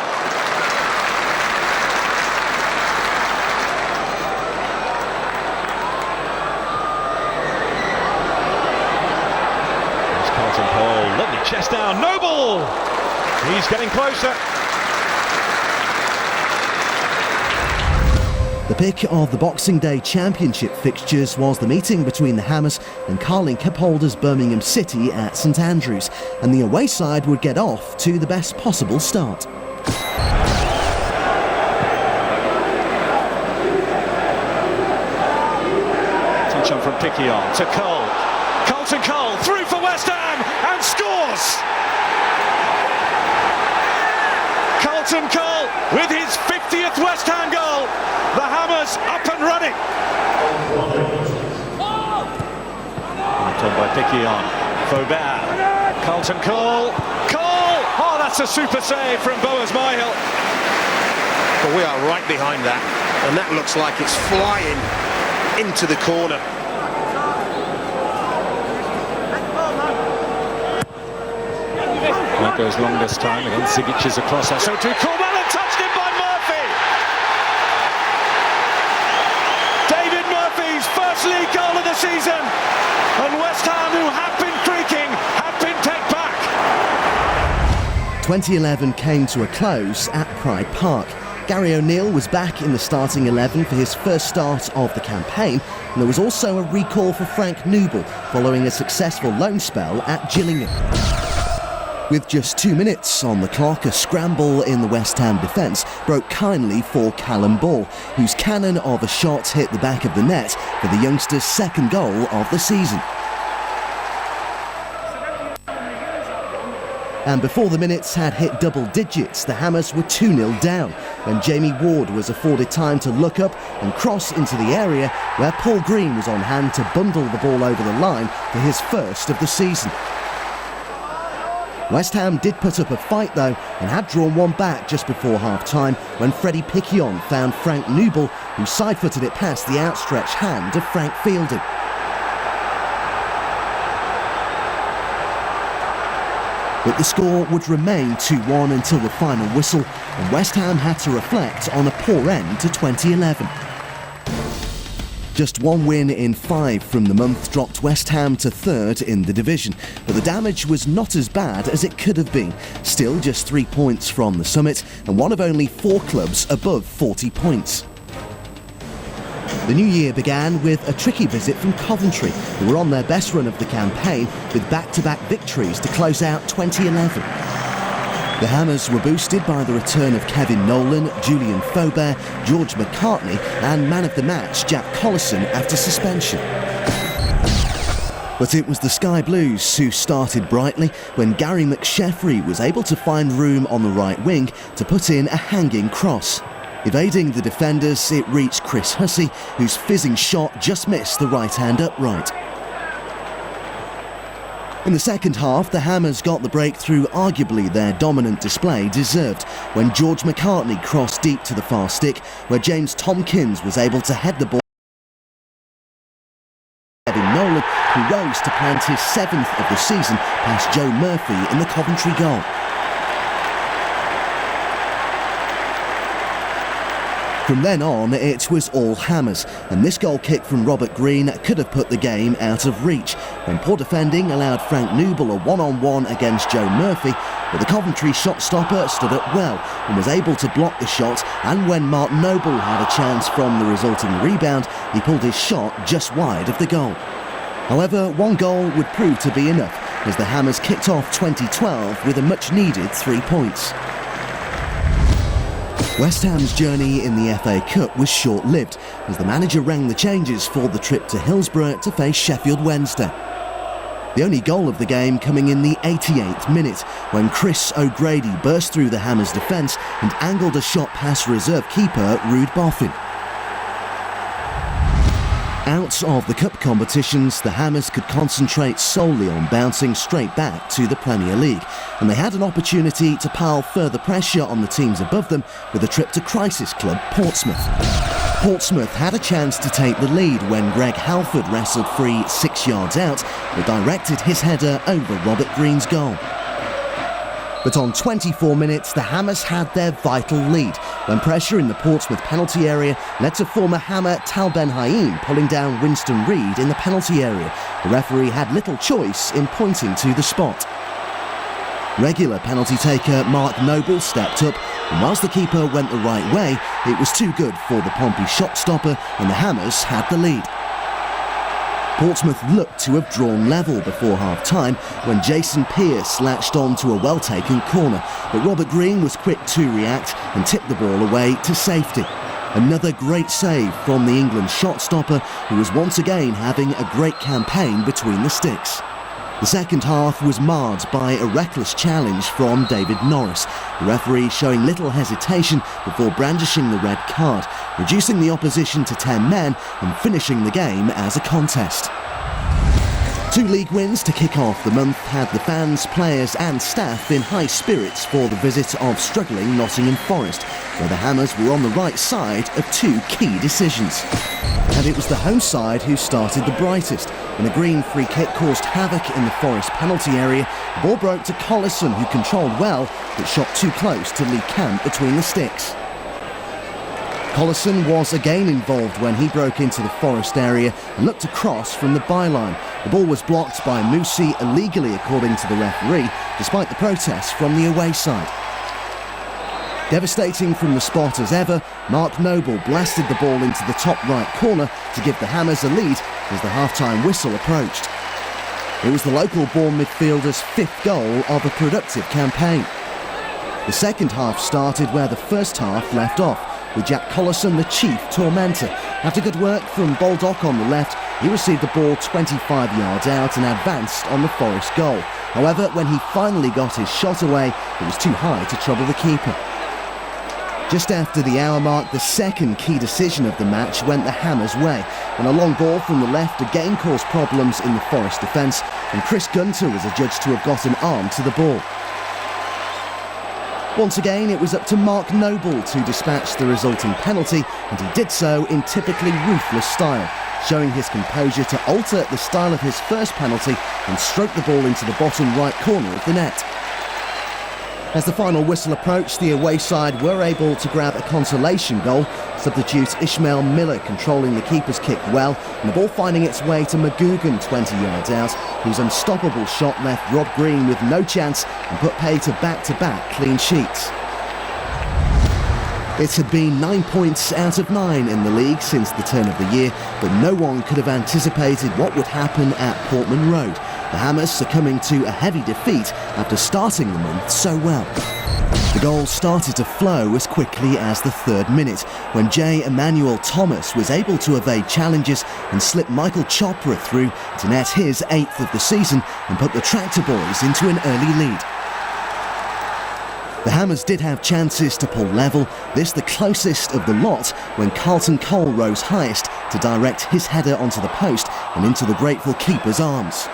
There's Carlton Cole, lovely chest down, Noble! He's getting closer. The pick of the Boxing Day Championship fixtures was the meeting between the Hammers and Carling Cup holders Birmingham City at St Andrews, and the away side would get off to the best possible start. Touch on from Piquillon to Cole. Carlton Cole through for West Ham and scores! Carlton Cole with his 50th West Ham goal. The Hammers up and running. Done by Piquion. Faubert. Carlton Cole. Cole! Oh, that's a super save from Boaz Myhill. But we are right behind that, and that looks like it's flying into the corner. That goes long this time. Again, Zigic is across. So to Corbella, touched in by Murphy. David Murphy's first league goal of the season. And West Ham, who have been creaking, have been pegged back. 2011 came to a close at Pride Park. Gary O'Neill was back in the starting 11 for his first start of the campaign, and there was also a recall for Frank Nouble following a successful loan spell at Gillingham. With just 2 minutes on the clock, a scramble in the West Ham defence broke kindly for Callum Ball, whose cannon of a shot hit the back of the net for the youngster's second goal of the season. And before the minutes had hit double digits, the Hammers were 2-0 down when Jamie Ward was afforded time to look up and cross into the area where Paul Green was on hand to bundle the ball over the line for his first of the season. West Ham did put up a fight though and had drawn one back just before half-time when Freddie Piquion found Frank Nouble, who side-footed it past the outstretched hand of Frank Fielding. But the score would remain 2-1 until the final whistle, and West Ham had to reflect on a poor end to 2011. Just one win in 5 from the month dropped West Ham to third in the division, but the damage was not as bad as it could have been. Still just 3 points from the summit and one of only 4 clubs above 40 points. The new year began with a tricky visit from Coventry, who were on their best run of the campaign with back-to-back victories to close out 2011. The Hammers were boosted by the return of Kevin Nolan, Julian Faubert, George McCartney and man of the match Jack Collison after suspension. But it was the Sky Blues who started brightly when Gary McSheffrey was able to find room on the right wing to put in a hanging cross. Evading the defenders, it reached Chris Hussey, whose fizzing shot just missed the right-hand upright. In the second half, the Hammers got the breakthrough arguably their dominant display deserved when George McCartney crossed deep to the far stick, where James Tompkins was able to head the ball. Kevin Nolan, who rose to plant his 7th of the season past Joe Murphy in the Coventry goal. From then on, it was all Hammers, and this goal kick from Robert Green could have put the game out of reach, when poor defending allowed Frank Nouble a one-on-one against Joe Murphy, but the Coventry shot stopper stood up well and was able to block the shot, and when Mark Noble had a chance from the resulting rebound, he pulled his shot just wide of the goal. However, one goal would prove to be enough, as the Hammers kicked off 2012 with a much-needed 3 points. West Ham's journey in the FA Cup was short-lived, as the manager rang the changes for the trip to Hillsborough to face Sheffield Wednesday. The only goal of the game coming in the 88th minute, when Chris O'Grady burst through the Hammers' defence and angled a shot past reserve keeper Ruud Boffin. Out of the cup competitions, the Hammers could concentrate solely on bouncing straight back to the Premier League, and they had an opportunity to pile further pressure on the teams above them with a trip to crisis club Portsmouth. Portsmouth had a chance to take the lead when Greg Halford wrestled free 6 yards out, but directed his header over Robert Green's goal. But on 24 minutes, the Hammers had their vital lead when pressure in the Portsmouth penalty area led to former Hammer Tal Ben Haim pulling down Winston Reid in the penalty area. The referee had little choice in pointing to the spot. Regular penalty taker Mark Noble stepped up, and whilst the keeper went the right way, it was too good for the Pompey shot stopper, and the Hammers had the lead. Portsmouth looked to have drawn level before half-time when Jason Pearce latched on to a well-taken corner, but Robert Green was quick to react and tipped the ball away to safety. Another great save from the England shot stopper, who was once again having a great campaign between the sticks. The second half was marred by a reckless challenge from David Norris, the referee showing little hesitation before brandishing the red card, reducing the opposition to 10 men and finishing the game as a contest. 2 league wins to kick off the month had the fans, players and staff in high spirits for the visit of struggling Nottingham Forest, where the Hammers were on the right side of 2 key decisions. And it was the home side who started the brightest. When a green free kick caused havoc in the Forest penalty area, the ball broke to Collison, who controlled well but shot too close to Lee Camp between the sticks. Collison was again involved when he broke into the Forest area and looked across from the byline. The ball was blocked by Musi illegally, according to the referee, despite the protests from the away side. Devastating from the spot as ever, Mark Noble blasted the ball into the top right corner to give the Hammers a lead as the half-time whistle approached. It was the local born midfielder's 5th goal of a productive campaign. The second half started where the first half left off, with Jack Collison the chief tormentor. After good work from Baldock on the left, he received the ball 25 yards out and advanced on the Forest goal. However, when he finally got his shot away, it was too high to trouble the keeper. Just after the hour mark, the second key decision of the match went the Hammers' way, when a long ball from the left again caused problems in the Forest defence, and Chris Gunter was adjudged to have got an arm to the ball. Once again, it was up to Mark Noble to dispatch the resulting penalty, and he did so in typically ruthless style, showing his composure to alter the style of his first penalty and stroke the ball into the bottom right corner of the net. As the final whistle approached, the away side were able to grab a consolation goal, substitute Ishmael Miller controlling the keeper's kick well, and the ball finding its way to McGugan 20 yards out, whose unstoppable shot left Rob Green with no chance and put pay to back-to-back clean sheets. It had been 9 points out of 9 in the league since the turn of the year, but no one could have anticipated what would happen at Portman Road, the Hammers succumbing to a heavy defeat after starting the month so well. The goals started to flow as quickly as the 3rd minute, when J. Emmanuel Thomas was able to evade challenges and slip Michael Chopra through to net his 8th of the season and put the Tractor Boys into an early lead. The Hammers did have chances to pull level, this the closest of the lot when Carlton Cole rose highest to direct his header onto the post and into the grateful keeper's arms.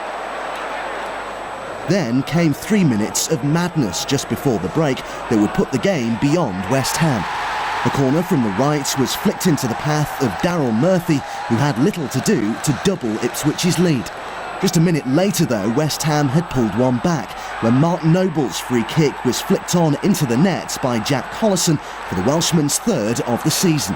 Then came 3 minutes of madness just before the break that would put the game beyond West Ham. The corner from the right was flicked into the path of Daryl Murphy, who had little to do to double Ipswich's lead. Just a minute later though, West Ham had pulled one back when Mark Noble's free kick was flicked on into the net by Jack Collison for the Welshman's 3rd of the season.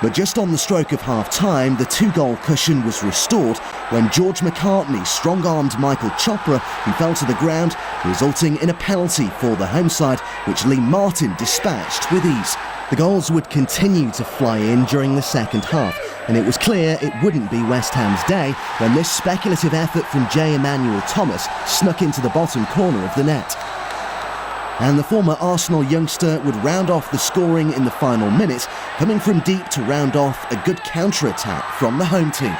But just on the stroke of half-time, the 2-goal cushion was restored when George McCartney strong-armed Michael Chopra, who fell to the ground, resulting in a penalty for the home side, which Lee Martin dispatched with ease. The goals would continue to fly in during the second half, and it was clear it wouldn't be West Ham's day when this speculative effort from J. Emmanuel Thomas snuck into the bottom corner of the net. And the former Arsenal youngster would round off the scoring in the final minute, coming from deep to round off a good counter-attack from the home team.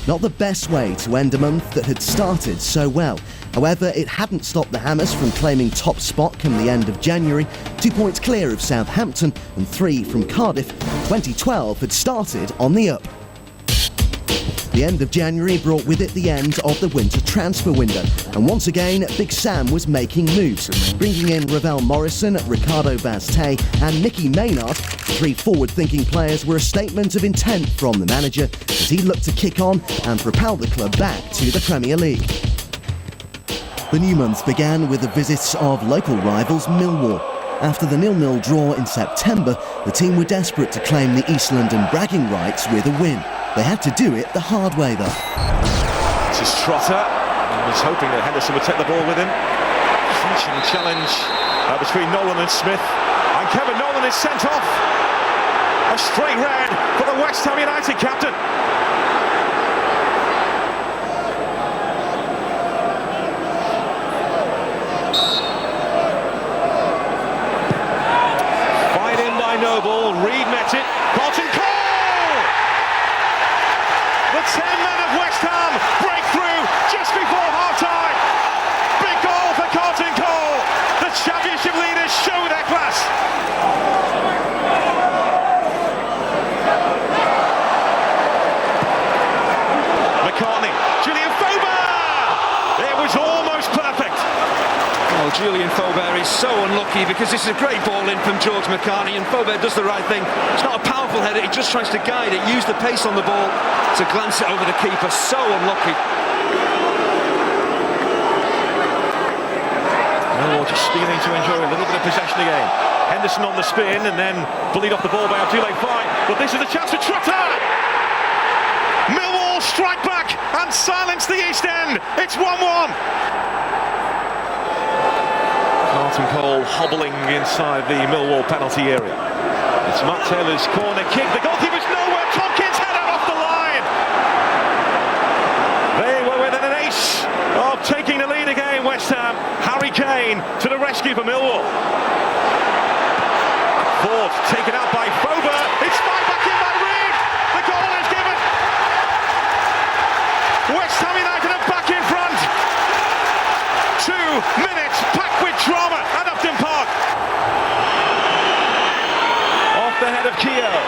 Not the best way to end a month that had started so well. However, it hadn't stopped the Hammers from claiming top spot come the end of January. 2 points clear of Southampton and 3 from Cardiff. 2012 had started on the up. The end of January brought with it the end of the winter transfer window, and once again Big Sam was making moves, bringing in Ravel Morrison, Ricardo Vazte and Nicky Maynard. 3 forward-thinking players were a statement of intent from the manager as he looked to kick on and propel the club back to the Premier League. The new month began with the visits of local rivals Millwall. After the 0-0 draw in September, the team were desperate to claim the East London bragging rights with a win. They had to do it the hard way though. This is Trotter. I was hoping that Henderson would take the ball with him. Finishing challenge between Nolan and Smith. And Kevin Nolan is sent off. A straight red for the West Ham United captain. Fired in by Noble. Reed met it. Carlton Cole! The 10 men of West Well, Julian Faubert is so unlucky because this is a great ball in from George McCartney, and Faubert does the right thing. It's not a powerful header, he just tries to guide it, use the pace on the ball to glance it over the keeper. So unlucky. Millwall just stealing to enjoy a little bit of possession again. Henderson on the spin and then bullied off the ball by Abdoulaye Faye. But this is the chance for Trotter! Millwall strike back and silence the East End. It's 1-1. Carlton Cole hobbling inside the Millwall penalty area. It's Matt Taylor's corner kick. The goalkeeper's nowhere. Tompkins header off the line. They were within an ace of taking the lead again, West Ham. Harry Kane to the rescue for Millwall. Ford taken out by Faubert. It's fired back in by Reed. The goal is given. West Ham United are back in front. 2 minutes packed with drama at Upton Park. Off the head of Keogh.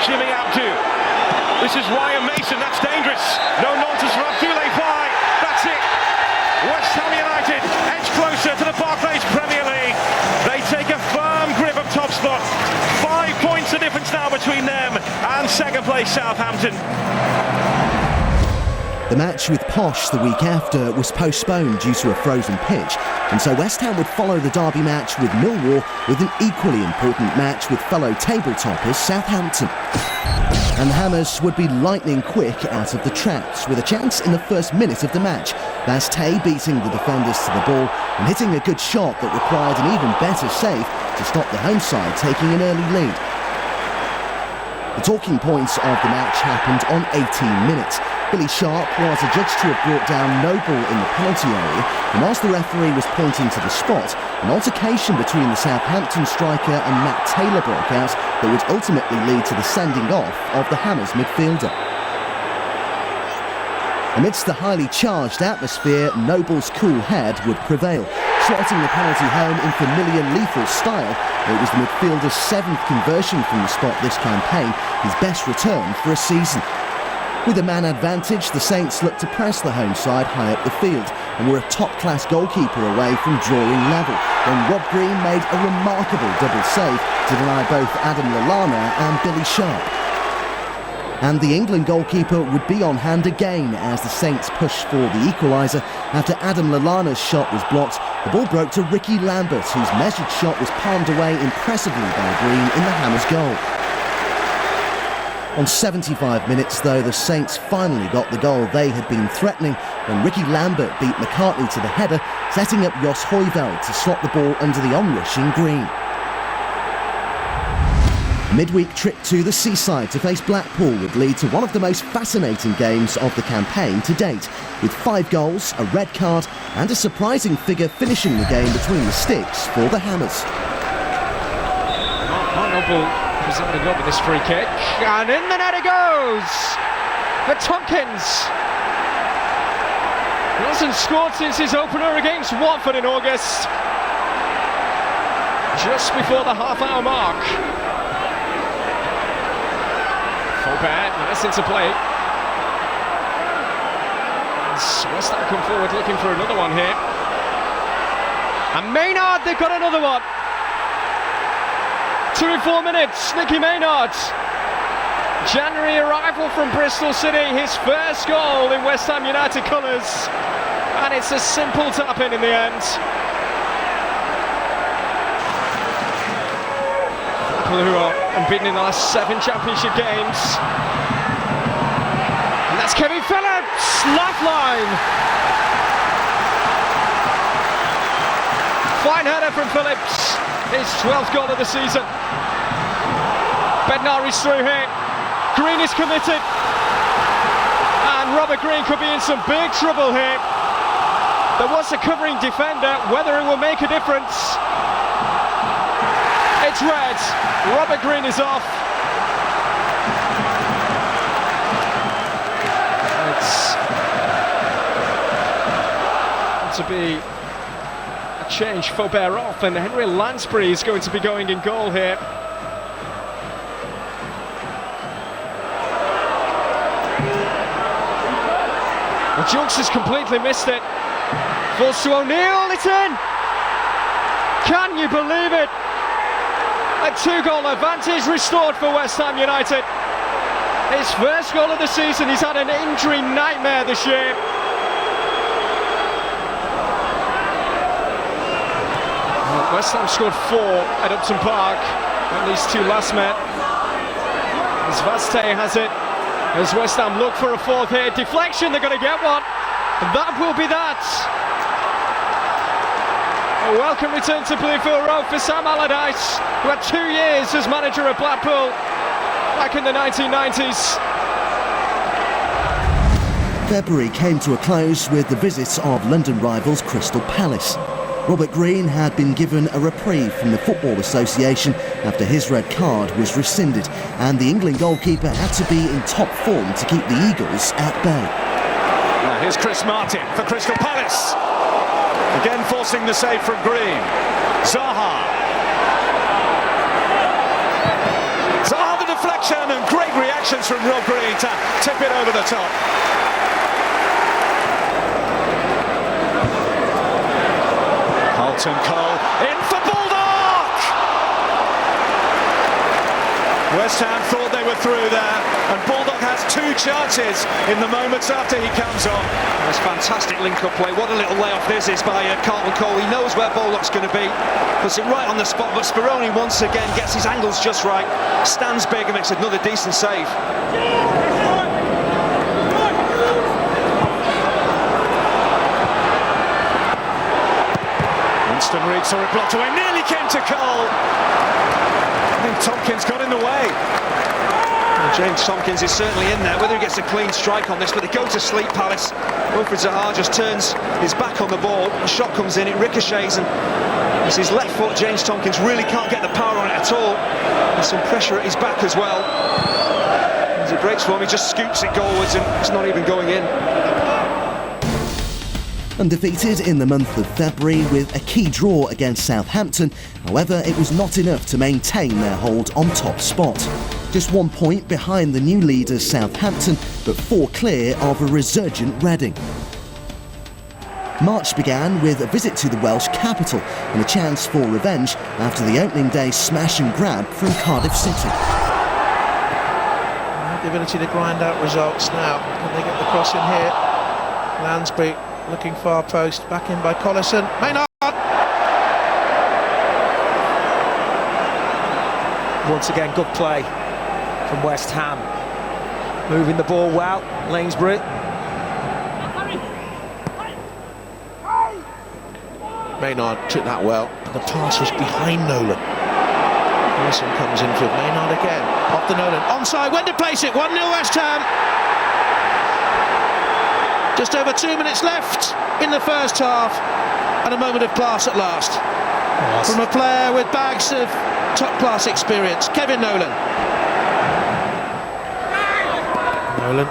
Jimmy Abdu. This is Ryan Mason. That's dangerous. No nonsense from Abdoulaye Faye. That's it. West Ham United edge closer to the Barclays Premier League. They take a firm grip of top spot. 5 points the difference now between them and second place Southampton. The match with Posh the week after was postponed due to a frozen pitch, and so West Ham would follow the derby match with Millwall with an equally important match with fellow tabletoppers Southampton. And the Hammers would be lightning quick out of the traps with a chance in the first minute of the match. Baz Tay beating the defenders to the ball and hitting a good shot that required an even better save to stop the home side taking an early lead. The talking points of the match happened on 18 minutes. Billy Sharp was adjudged to have brought down Noble in the penalty area, and whilst the referee was pointing to the spot, an altercation between the Southampton striker and Matt Taylor broke out that would ultimately lead to the sending off of the Hammers midfielder. Amidst the highly charged atmosphere, Noble's cool head would prevail. Slotting the penalty home in familiar lethal style, it was the midfielder's 7th conversion from the spot this campaign, his best return for a season. With a man advantage, the Saints looked to press the home side high up the field and were a top-class goalkeeper away from drawing level when Rob Green made a remarkable double save to deny both Adam Lallana and Billy Sharp. And the England goalkeeper would be on hand again as the Saints pushed for the equaliser. After Adam Lallana's shot was blocked, the ball broke to Ricky Lambert, whose measured shot was palmed away impressively by Green in the Hammers' goal. On 75 minutes, though, the Saints finally got the goal they had been threatening when Ricky Lambert beat McCartney to the header, setting up Jos Højveld to slot the ball under the onrushing Green. A midweek trip to the seaside to face Blackpool would lead to one of the most fascinating games of the campaign to date, with 5 goals, a red card and a surprising figure finishing the game between the sticks for the Hammers. Mark Noble presenting up with this free kick, and in the net it goes for Tompkins. He hasn't scored since his opener against Watford in August, just before the half-hour mark. Faubert, nice into play. West Ham come forward looking for another one here, and Maynard, they've got another one. 2 in 4 minutes, Nicky Maynard. January arrival from Bristol City, his first goal in West Ham United colours, and it's a simple tap-in the end. People who are unbeaten in the last 7 championship games. And that's Kevin Phillips, lifeline. Fine header from Phillips, his 12th goal of the season. Bednar is through here. Green is committed, and Robert Green could be in some big trouble here. There was a covering defender, whether it will make a difference. It's red. Robert Green is off. It's to be a change. Faubert off, and Henry Lansbury is going to be going in goal here. Well, Junks has completely missed it. Falls to O'Neill, it's in! Can you believe it? A 2-goal advantage restored for West Ham United. His first goal of the season. He's had an injury nightmare this year. West Ham scored 4 at Upton Park, and these two last met. As Vaste has it, as West Ham look for a fourth here. Deflection, they're going to get one. And that will be that. A welcome return to Bluefield Road for Sam Allardyce, who had 2 years as manager at Blackpool back in the 1990s. February came to a close with the visit of London rivals Crystal Palace. Robert Green had been given a reprieve from the Football Association after his red card was rescinded, and the England goalkeeper had to be in top form to keep the Eagles at bay. Now here's Chris Martin for Crystal Palace. Again forcing the save from Green. Zaha the deflection, and great reactions from Rob Green to tip it over the top. Carlton Cole in for Baldock! West Ham thought they were through there, and Baldock has 2 chances in the moments after he comes on. That's fantastic link-up play. What a little layoff this is by Carlton Cole. He knows where Baldock's going to be, puts it right on the spot, but Speroni once again gets his angles just right, stands big and makes another decent save. Winston Reid saw it blocked away, nearly came to Cole. I think Tompkins got in the way. Well, James Tompkins is certainly in there, whether he gets a clean strike on this, but they go to sleep, Palace. Wilfried Zaha just turns his back on the ball, the shot comes in, it ricochets, and it's his left foot. James Tompkins really can't get the power on it at all. There's some pressure at his back as well. As it breaks for him, he just scoops it goalwards and it's not even going in. Undefeated in the month of February with a key draw against Southampton, however, it was not enough to maintain their hold on top spot. Just 1 point behind the new leaders Southampton, but 4 clear of a resurgent Reading. March began with a visit to the Welsh capital and a chance for revenge after the opening day smash and grab from Cardiff City. The ability to grind out results now. Can they get the cross in here? Lansbury looking far post, back in by Collison. Maynard! Once again, good play from West Ham. Moving the ball well, Lansbury. Maynard took that well, but the pass was behind Nolan. Collison comes in for Maynard again. Off the Nolan, onside, when to place it, 1-0 West Ham. Just over 2 minutes left in the first half, and a moment of class at last. From a player with bags of top-class experience, Kevin Nolan. Nolan,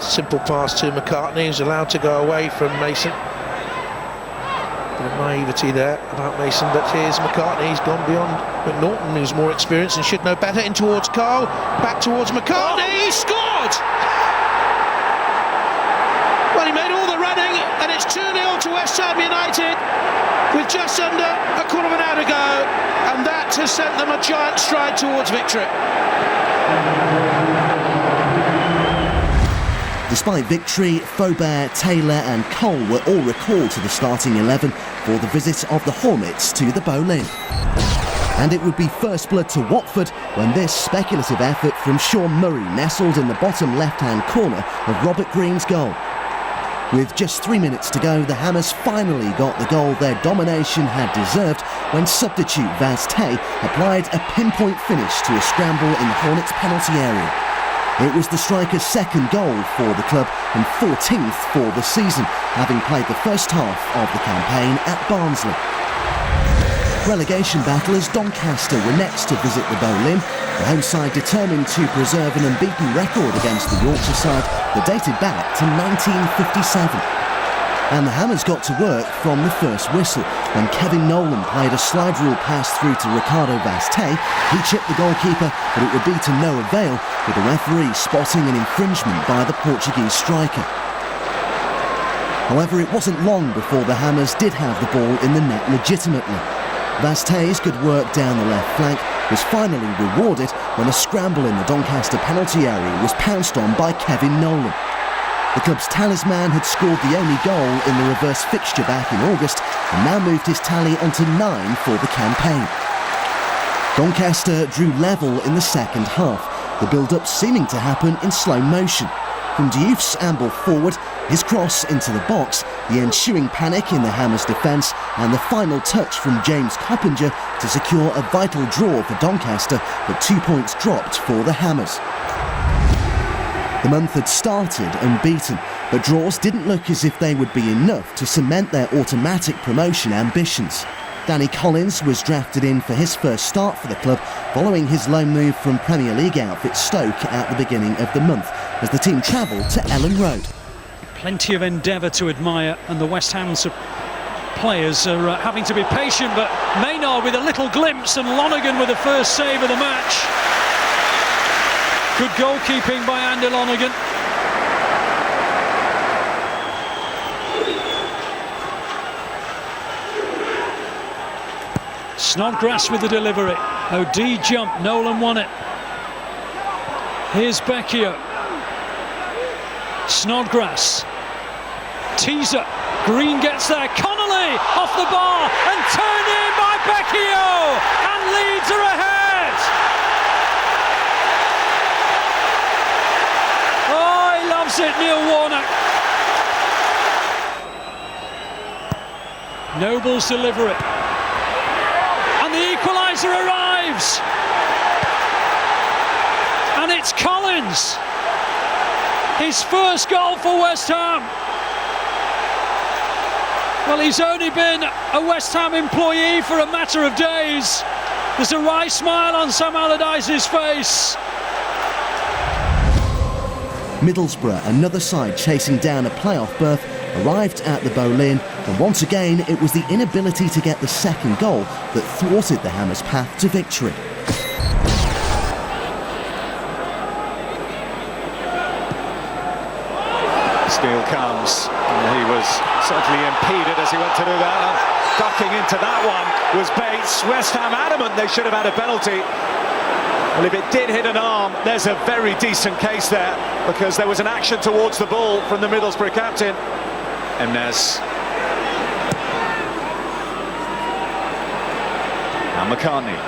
simple pass to McCartney, who's allowed to go away from Mason. Bit of naivety there about Mason, but here's McCartney. He's gone beyond McNaughton, who's more experienced and should know better. In towards Carl, back towards McCartney. He scored! Well, he made all the running, and it's 2-0 to West Ham United with just under a quarter of an hour to go, and that has sent them a giant stride towards victory. Despite victory, Faubert, Taylor and Cole were all recalled to the starting 11 for the visit of the Hornets to the Boleyn. And it would be first blood to Watford when this speculative effort from Sean Murray nestled in the bottom left-hand corner of Robert Green's goal. With just 3 minutes to go, the Hammers finally got the goal their domination had deserved when substitute Vaste applied a pinpoint finish to a scramble in the Hornets' penalty area. It was the striker's second goal for the club and 14th for the season, having played the first half of the campaign at Barnsley. Relegation battlers Doncaster were next to visit the Boleyn, the home side determined to preserve an unbeaten record against the Yorkshire side that dated back to 1957. And the Hammers got to work from the first whistle when Kevin Nolan played a slide rule pass through to Ricardo Vaste. He chipped the goalkeeper, but it would be to no avail, with the referee spotting an infringement by the Portuguese striker. However, it wasn't long before the Hammers did have the ball in the net legitimately. Vastey's good work down the left flank was finally rewarded when a scramble in the Doncaster penalty area was pounced on by Kevin Nolan. The club's talisman had scored the only goal in the reverse fixture back in August and now moved his tally onto 9 for the campaign. Doncaster drew level in the second half, the build-up seeming to happen in slow motion. From Diouf's amble forward, his cross into the box, the ensuing panic in the Hammers' defence and the final touch from James Coppinger to secure a vital draw for Doncaster, but 2 points dropped for the Hammers. The month had started unbeaten, but draws didn't look as if they would be enough to cement their automatic promotion ambitions. Danny Collins was drafted in for his first start for the club following his loan move from Premier League outfit Stoke at the beginning of the month as the team travelled to Ellen Road. Plenty of endeavour to admire, and the West Ham players are having to be patient, but Maynard with a little glimpse and Lonergan with the first save of the match. Good goalkeeping by Andy Lonergan. Snodgrass with the delivery. O'D jumped, Nolan won it. Here's Becchio. Snodgrass. Teaser. Green gets there. Connolly off the bar and turned in by Becchio. And Leeds are ahead. Oh, he loves it, Neil Warnock. Noble's delivery. And the equaliser arrives. And it's Collins. His first goal for West Ham. Well, he's only been a West Ham employee for a matter of days. There's a wry smile on Sam Allardyce's face. Middlesbrough, another side chasing down a playoff berth, arrived at the Boleyn, and once again it was the inability to get the second goal that thwarted the Hammers' path to victory. Steele comes, and he was certainly impeded as he went to do that. Ducking into that one was Bates. West Ham adamant they should have had a penalty. Well, if it did hit an arm, there's a very decent case there, because there was an action towards the ball from the Middlesbrough captain. Emnes. And McCartney.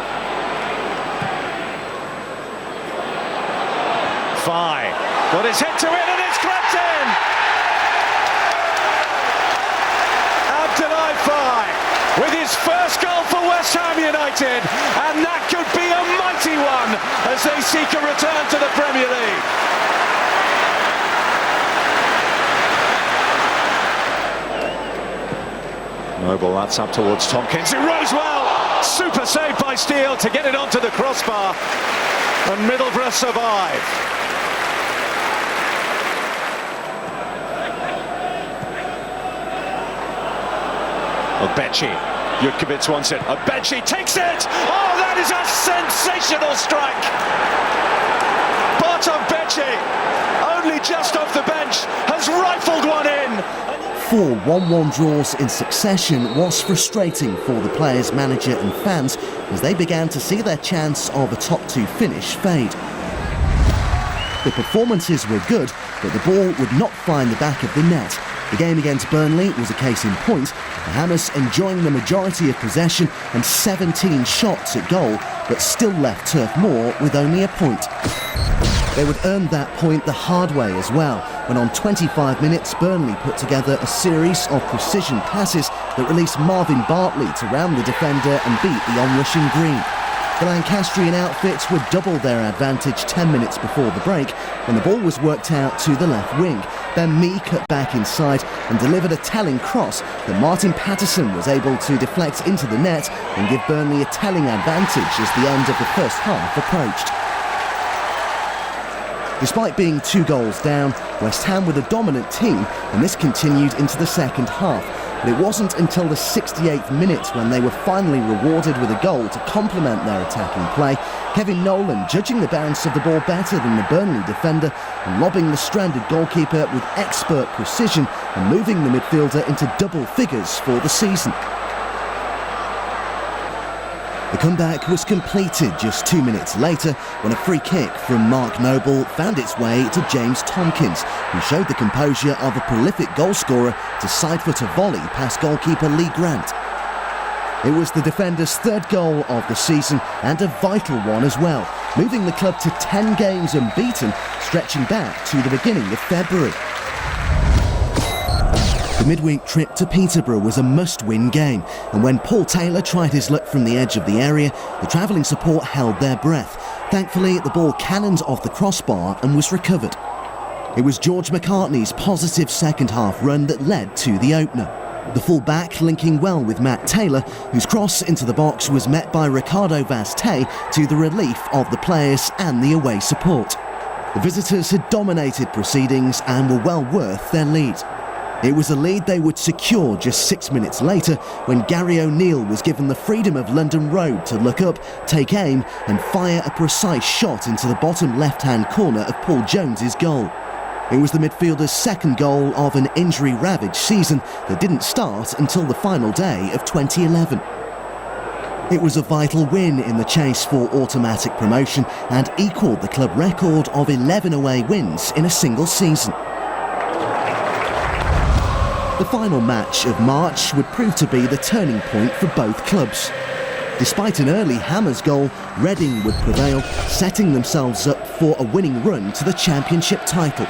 Fye got his head to it and it's crept in! Abdoulaye Fye with his first goal for West Ham United, and that could be a mighty one as they seek a return to the Premier League. Noble, that's up towards Tompkins. It rose well. Super save by Steele to get it onto the crossbar, and Middlesbrough survive. Obechi, Jutkiewicz wants it. Obechi takes it. Oh, that is a sensational strike. Bartosz Obechi, only just off the bench, has rifled one in. 4 1-1 draws in succession was frustrating for the players, manager and fans as they began to see their chance of a top 2 finish fade. The performances were good, but the ball would not find the back of the net. The game against Burnley was a case in point, the Hammers enjoying the majority of possession and 17 shots at goal, but still left Turf Moor with only a point. They would earn that point the hard way as well, when on 25 minutes Burnley put together a series of precision passes that released Marvin Bartley to round the defender and beat the onrushing Green. The Lancastrian outfits would double their advantage 10 minutes before the break when the ball was worked out to the left wing. Then Mee cut back inside and delivered a telling cross that Martin Patterson was able to deflect into the net and give Burnley a telling advantage as the end of the first half approached. Despite being 2 goals down, West Ham were the dominant team, and this continued into the second half. But it wasn't until the 68th minute when they were finally rewarded with a goal to complement their attacking play Kevin Nolan judging the bounce of the ball better than the Burnley defender and lobbing the stranded goalkeeper with expert precision and moving the midfielder into double figures for the season. The comeback was completed just 2 minutes later when a free kick from Mark Noble found its way to James Tompkins, who showed the composure of a prolific goalscorer to side-foot a volley past goalkeeper Lee Grant. It was the defender's third goal of the season and a vital one as well, moving the club to 10 games unbeaten, stretching back to the beginning of February. The midweek trip to Peterborough was a must-win game, and when Paul Taylor tried his luck from the edge of the area, the travelling support held their breath. Thankfully, the ball cannoned off the crossbar and was recovered. It was George McCartney's positive second-half run that led to the opener. The full-back linking well with Matt Taylor, whose cross into the box was met by Ricardo Vazte to the relief of the players and the away support. The visitors had dominated proceedings and were well worth their lead. It was a lead they would secure just 6 minutes later when Gary O'Neill was given the freedom of London Road to look up, take aim and fire a precise shot into the bottom left-hand corner of Paul Jones's goal. It was the midfielder's second goal of an injury-ravaged season that didn't start until the final day of 2011. It was a vital win in the chase for automatic promotion and equalled the club record of 11 away wins in a single season. The final match of March would prove to be the turning point for both clubs. Despite an early Hammers goal, Reading would prevail, setting themselves up for a winning run to the Championship title.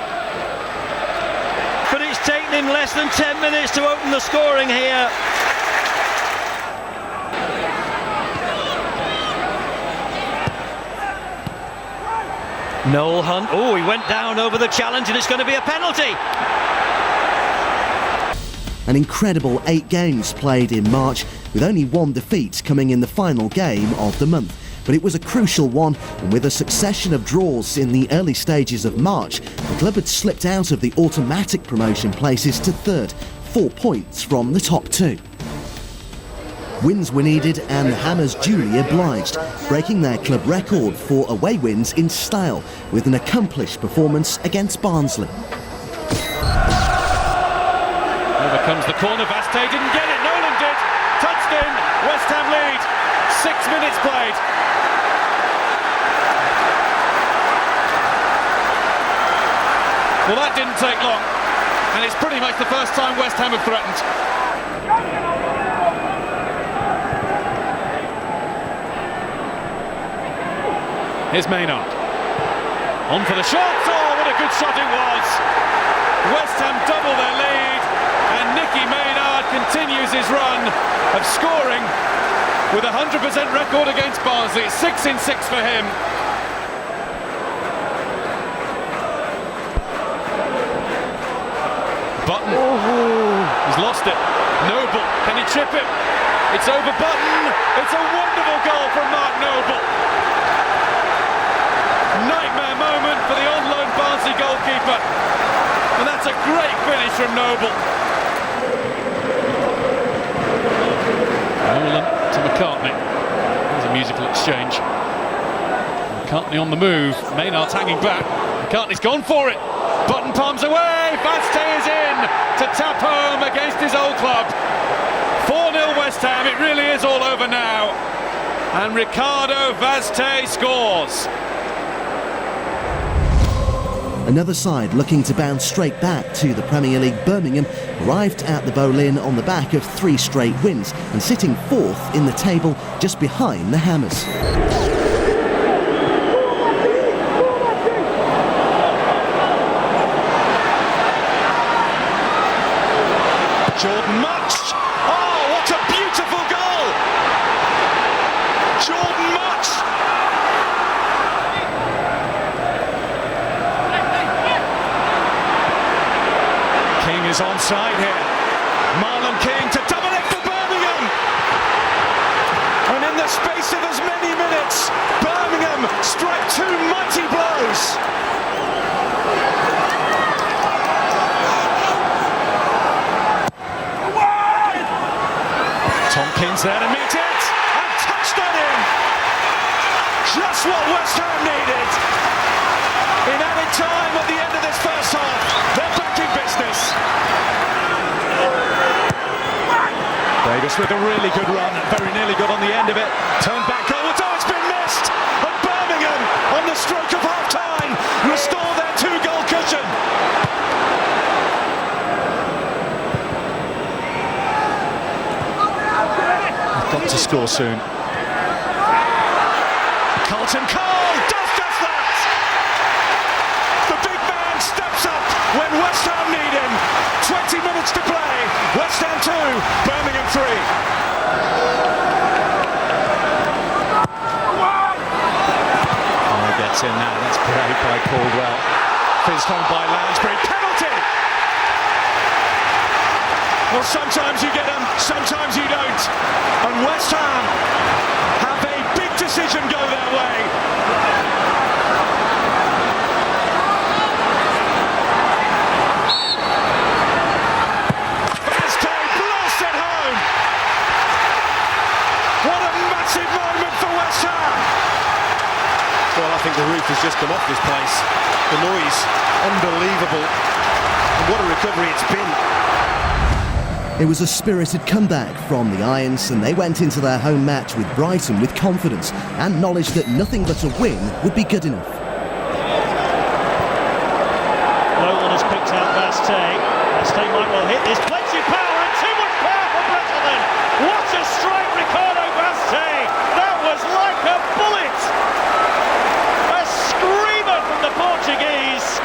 But it's taken him less than 10 minutes to open the scoring here. Noel Hunt, oh, he went down over the challenge and it's going to be a penalty. An incredible 8 games played in March, with only 1 defeat coming in the final game of the month. But it was a crucial one, and with a succession of draws in the early stages of March, the club had slipped out of the automatic promotion places to third, 4 points from the top 2. Wins were needed and the Hammers duly obliged, breaking their club record for away wins in style with an accomplished performance against Barnsley. Over comes the corner, Vazte didn't get it, Nolan did, touched in, West Ham lead, 6 minutes played. Well, that didn't take long, and it's pretty much the first time West Ham have threatened. Here's Maynard, on for the shot, oh what a good shot it was. West Ham double their lead, and Nicky Maynard continues his run of scoring with a 100% record against Barnsley. It's 6 in 6 for him. Button, he's lost it. Noble, can he chip it? It's over Button. It's a wonderful goal from Mark Noble. Nightmare moment for the on-loan Barnsley goalkeeper. And that's a great finish from Noble. Nolan to McCartney. There's a musical exchange. McCartney on the move. Maynard's hanging back. McCartney's gone for it. Button palms away. Vazte is in to tap home against his old club. 4-0 West Ham. It really is all over now. And Ricardo Vazte scores. Another side looking to bounce straight back to the Premier League, Birmingham, arrived at the Boleyn on the back of 3 straight wins and sitting 4th in the table just behind the Hammers. Jordan Much. Oh, what a beautiful goal. Jordan Much. King is onside here. Marlon King to double it for Birmingham. And in the space of as many minutes, Birmingham strike 2 mighty blows. Tompkins there to meet it, and touched that in. just what West Ham needed. In added time at the end of this first half, they're back in business. Davis with a really good run, very nearly got on the end of it, turned back goal, oh, it's been missed! And Birmingham, on the stroke of half-time, restore their 2-goal cushion. Got to score soon. Carlton Cole does just that! The big man steps up when West Ham need him. 20 minutes to play. West Ham 2, Birmingham 3. Oh, gets in now. That's great by Caldwell. Fizzed home by Lansbury. Penalty! Well, sometimes you get them, sometimes you don't. And West Ham have a big decision go their way. Vazquez blasted home. What a massive moment for West Ham. Well, I think the roof has just come off this place. The noise, unbelievable. And what a recovery it's been. It was a spirited comeback from the Irons, and they went into their home match with Brighton with confidence and knowledge that nothing but a win would be good enough. Nolan has picked out Vazquez. Vazquez might well hit this. Plenty of power and too much power for Breslin. What a strike, Ricardo Vazquez! That was like a bullet! A screamer from the Portuguese.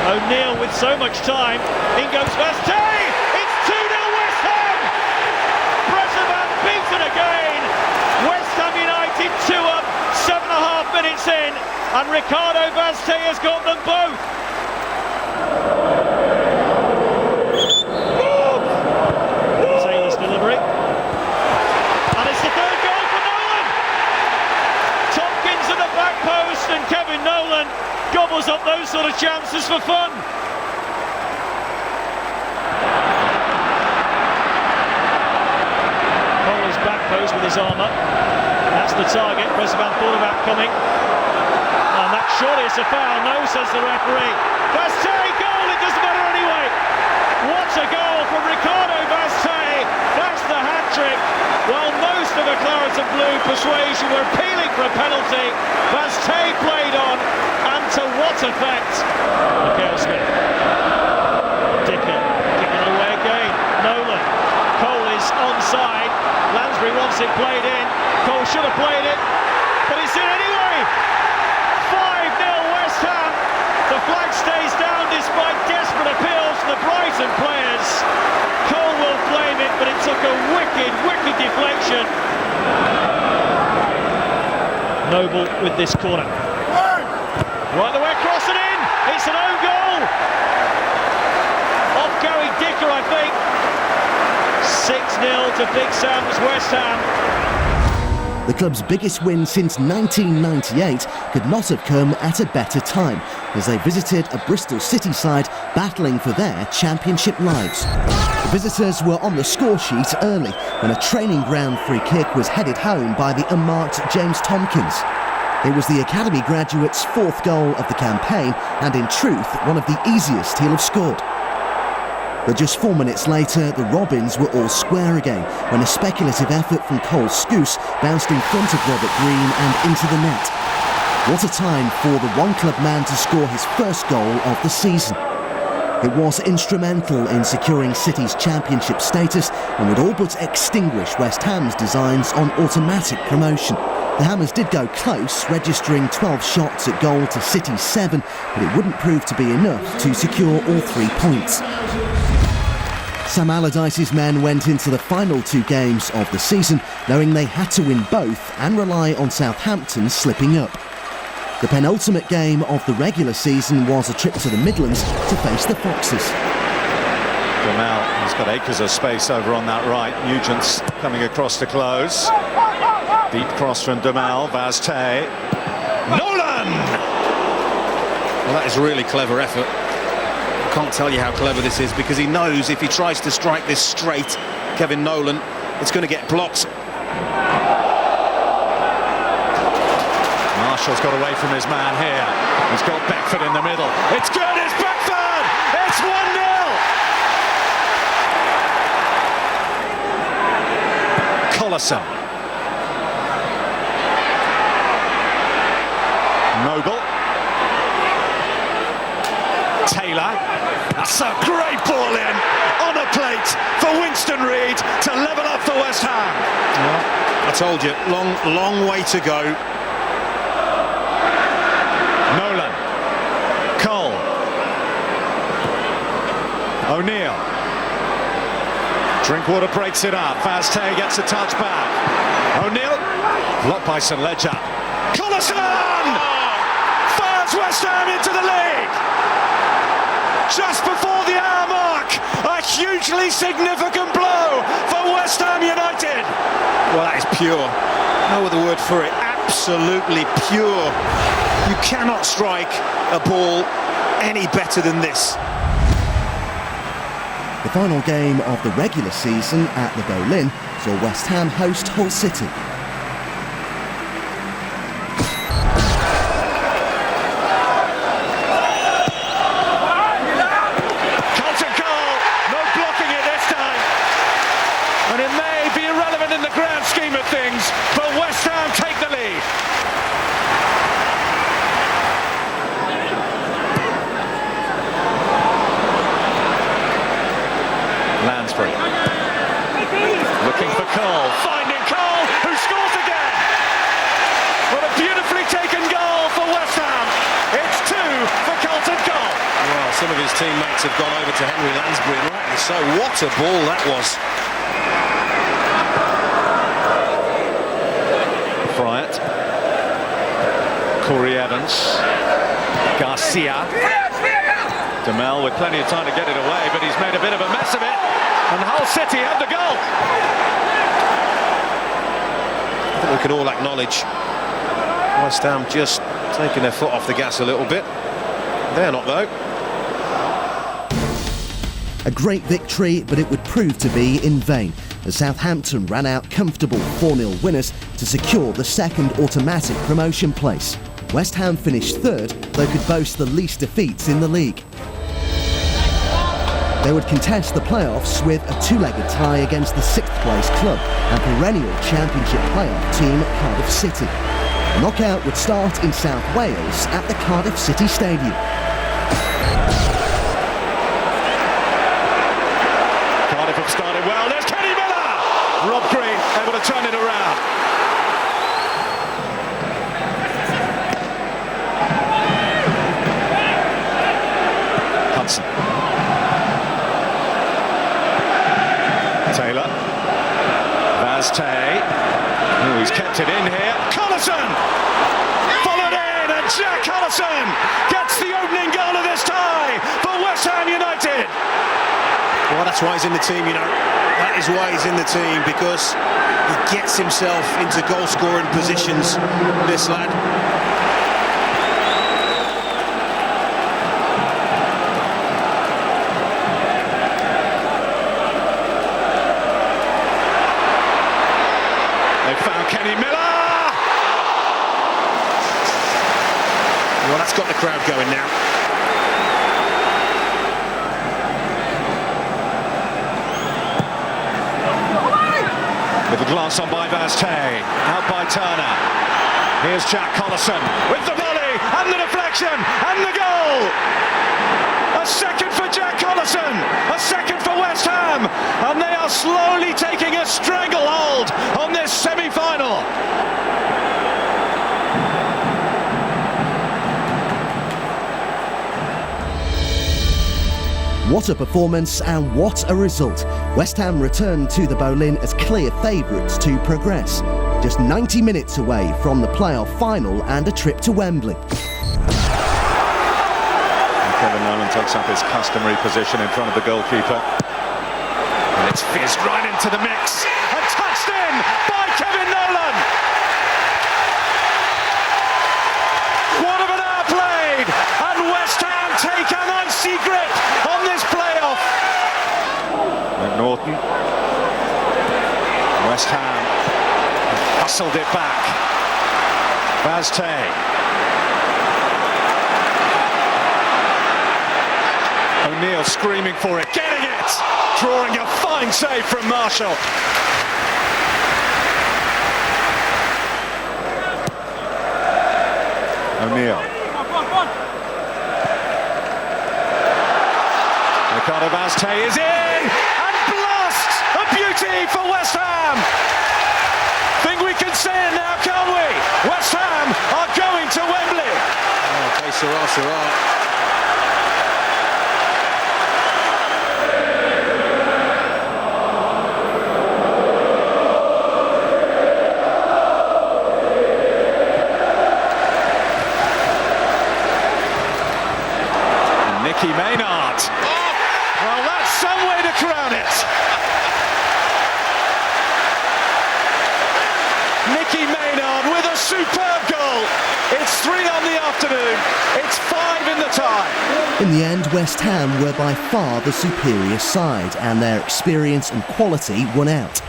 O'Neill with so much time. In goes Vazquez! It's 2-0 West Ham! Bressan beaten again. West Ham United 2 up, 7.5 minutes in, and Ricardo Vazquez has got them both. Taylor's delivery. And it's the 3rd goal for Nolan! Tompkins at the back post, and Kevin Nolan gobbles up those sort of chances for fun. Cole's back post with his arm up. That's the target. Bressan thought about coming. And that surely is a foul. No, says the referee. Vazquez, goal! It doesn't matter anyway. What a goal from Ricardo Vazquez. That's the hat-trick. While most of the Claret and Blue persuasion were appealing for a penalty, Vazquez played on. To what effect? Mikhailski. Dicker away again. Nolan. Cole is onside. Lansbury wants it played in. Cole should have played it, but it's in anyway. 5-0 West Ham. The flag stays down despite desperate appeals from the Brighton players. Cole will blame it, but it took a wicked deflection. Noble with this corner. Right the way across and in! It's an own goal! Off Gary Dicker, I think. 6-0 to Big Sam's West Ham. The club's biggest win since 1998 could not have come at a better time, as they visited a Bristol City side battling for their championship lives. The visitors were on the score sheet early when a training ground free kick was headed home by the unmarked James Tompkins. It was the academy graduate's 4th goal of the campaign, and in truth, one of the easiest he'll have scored. But just 4 minutes later, the Robins were all square again when a speculative effort from Cole Scouse bounced in front of Robert Green and into the net. What a time for the one-club man to score his first goal of the season. It was instrumental in securing City's championship status and would all but extinguish West Ham's designs on automatic promotion. The Hammers did go close, registering 12 shots at goal to City's 7, but it wouldn't prove to be enough to secure all 3 points. Sam Allardyce's men went into the final 2 games of the season knowing they had to win both and rely on Southampton slipping up. The penultimate game of the regular season was a trip to the Midlands to face the Foxes. Gamal, he's got acres of space over on that right. Nugent's coming across to close. Deep cross from Damal, Vazquez. Nolan! Well, that is a really clever effort. I can't tell you how clever this is, because he knows if he tries to strike this straight, Kevin Nolan, it's going to get blocked. Marshall's got away from his man here. He's got Beckford in the middle. It's good, it's Beckford! It's 1-0! Collison. Noble. Taylor. That's a great ball in on a plate for Winston Reid to level up for West Ham. Well, I told you, long way to go. Nolan. Cole. O'Neill. Drinkwater breaks it up. Vazte gets a touch back. O'Neill. Blocked by St Ledger. Collison! Fires West Ham into the lead! Just before the hour mark, a hugely significant blow for West Ham United. Well, that is pure. No other word for it. Absolutely pure. You cannot strike a ball any better than this. The final game of the regular season at the Boleyn saw West Ham host Hull City. And it may be irrelevant in the grand scheme of things, but West Ham take the lead. Lansbury. Looking for Cole. Finding Cole, who scores again. What a beautifully taken goal for West Ham. It's 2 for Carlton Cole. Well, some of his teammates have gone over to Henry Lansbury, and rightly so. What a ball that was. Bryant, Corey Evans, Garcia, Demel with plenty of time to get it away, but he's made a bit of a mess of it, and Hull City have the goal. I think we can all acknowledge West Ham just taking their foot off the gas a little bit. They're not, though. A great victory, but it would prove to be in vain, as Southampton ran out comfortable 4-0 winners to secure the second automatic promotion place. West Ham finished third, though could boast the least defeats in the league. They would contest the playoffs with a two-legged tie against the sixth-place club and perennial championship playoff team Cardiff City. The knockout would start in South Wales at the Cardiff City Stadium. Cardiff have started well. There's Kenny Miller! Rob Green able to turn it around. Hudson. Taylor. Vazte. Oh, he's kept it in here. Collison! Followed in, and Jack Collison gets the opening goal of this tie for West Ham United. Well, that's why he's in the team, you know. That is why he's in the team, because he gets himself into goal-scoring positions, this lad. They found Kenny Miller! Well, that's got the crowd going now. Little glance on by Vazte, out by Turner. Here's Jack Collison with the volley and the deflection and the goal. A second for Jack Collison, a second for West Ham, and they are slowly taking a stranglehold on this semi-final. What a performance and what a result. West Ham returned to the Boleyn as clear favourites to progress. Just 90 minutes away from the playoff final and a trip to Wembley. And Kevin Nolan takes up his customary position in front of the goalkeeper. And it's fizzed right into the mix and touched in by Kevin Nolan. What of an hour played, and West Ham take an icy grip on this playoff. McNaughton. West Ham hustled it back. Vazte. O'Neill screaming for it, getting it! Drawing a fine save from Marshall. O'Neill. Ricardo Vazte is in! And blast! A beauty for West Ham! Think we can say it now, can't we? West Ham are going to Wembley! Oh, okay, Sarah. Nicky Maynard. Well, that's some way to crown it. Nicky Maynard with a superb goal. It's 3 on the afternoon. It's 5 in the tie. In the end, West Ham were by far the superior side, and their experience and quality won out.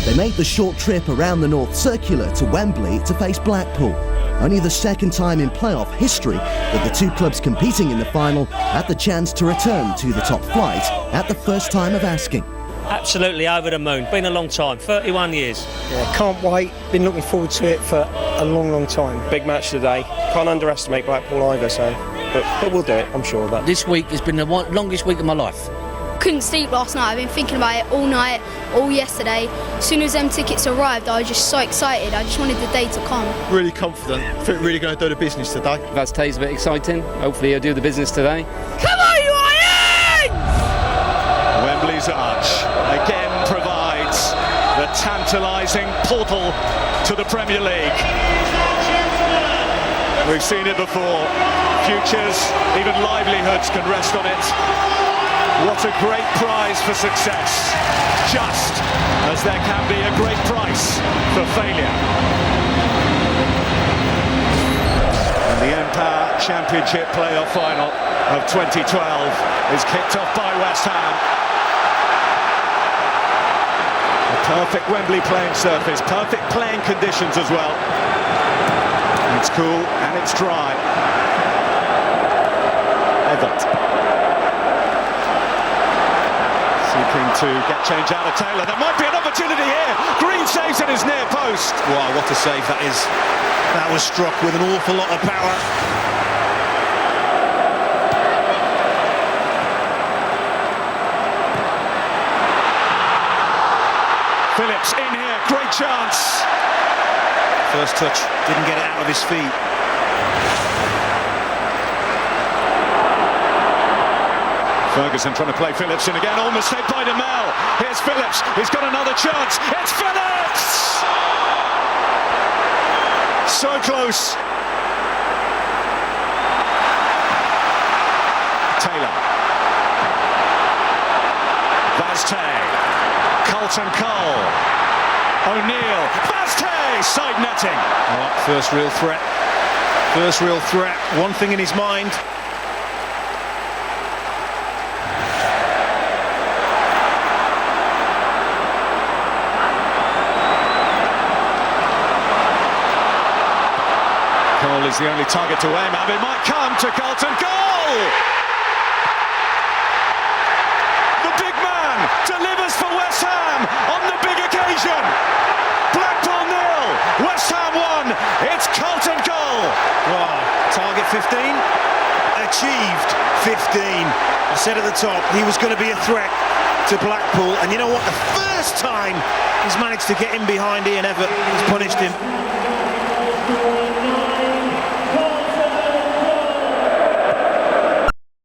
They made the short trip around the North Circular to Wembley to face Blackpool. Only the second time in playoff history that the two clubs competing in the final had the chance to return to the top flight at the first time of asking. Absolutely over the moon. Been a long time, 31 years. Yeah, can't wait. Been looking forward to it for a long time. Big match today. Can't underestimate Blackpool either, so but we'll do it, I'm sure of that. This week has been the longest week of my life. Couldn't sleep last night. I've been thinking about it all night, all yesterday. As soon as them tickets arrived, I was just so excited. I just wanted the day to come. Really confident. I think we're really going to do the business today. Vazte's a bit exciting. Hopefully he'll do the business today. Come on, you Lions! Wembley's arch again provides the tantalising portal to the Premier League. We've seen it before. Futures, even livelihoods can rest on it. What a great prize for success, just as there can be a great price for failure. And the Empire Championship playoff final of 2012 is kicked off by West Ham. A perfect Wembley playing surface, perfect playing conditions as well. It's cool and it's dry. Everett. Seeking to get change out of Taylor. There might be an opportunity here. Green saves at his near post. Wow, what a save that is. That was struck with an awful lot of power. Phillips in here, great chance. First touch, didn't get it out of his feet. Ferguson trying to play Phillips in again, almost hit by DeMel. Here's Phillips, he's got another chance. It's Phillips! So close. Taylor. Vazte. Carlton Cole. O'Neill. Vazte! Side netting. Oh, first real threat. First real threat. One thing in his mind. Cole is the only target to aim at. It might come to Carlton Cole! The big man delivers for West Ham on the big occasion. Blackpool 0, West Ham 1. It's Carlton Cole. Wow, target 15, achieved 15. I said at the top he was going to be a threat to Blackpool, and you know what? The first time he's managed to get in behind Ian Everett, he's punished him.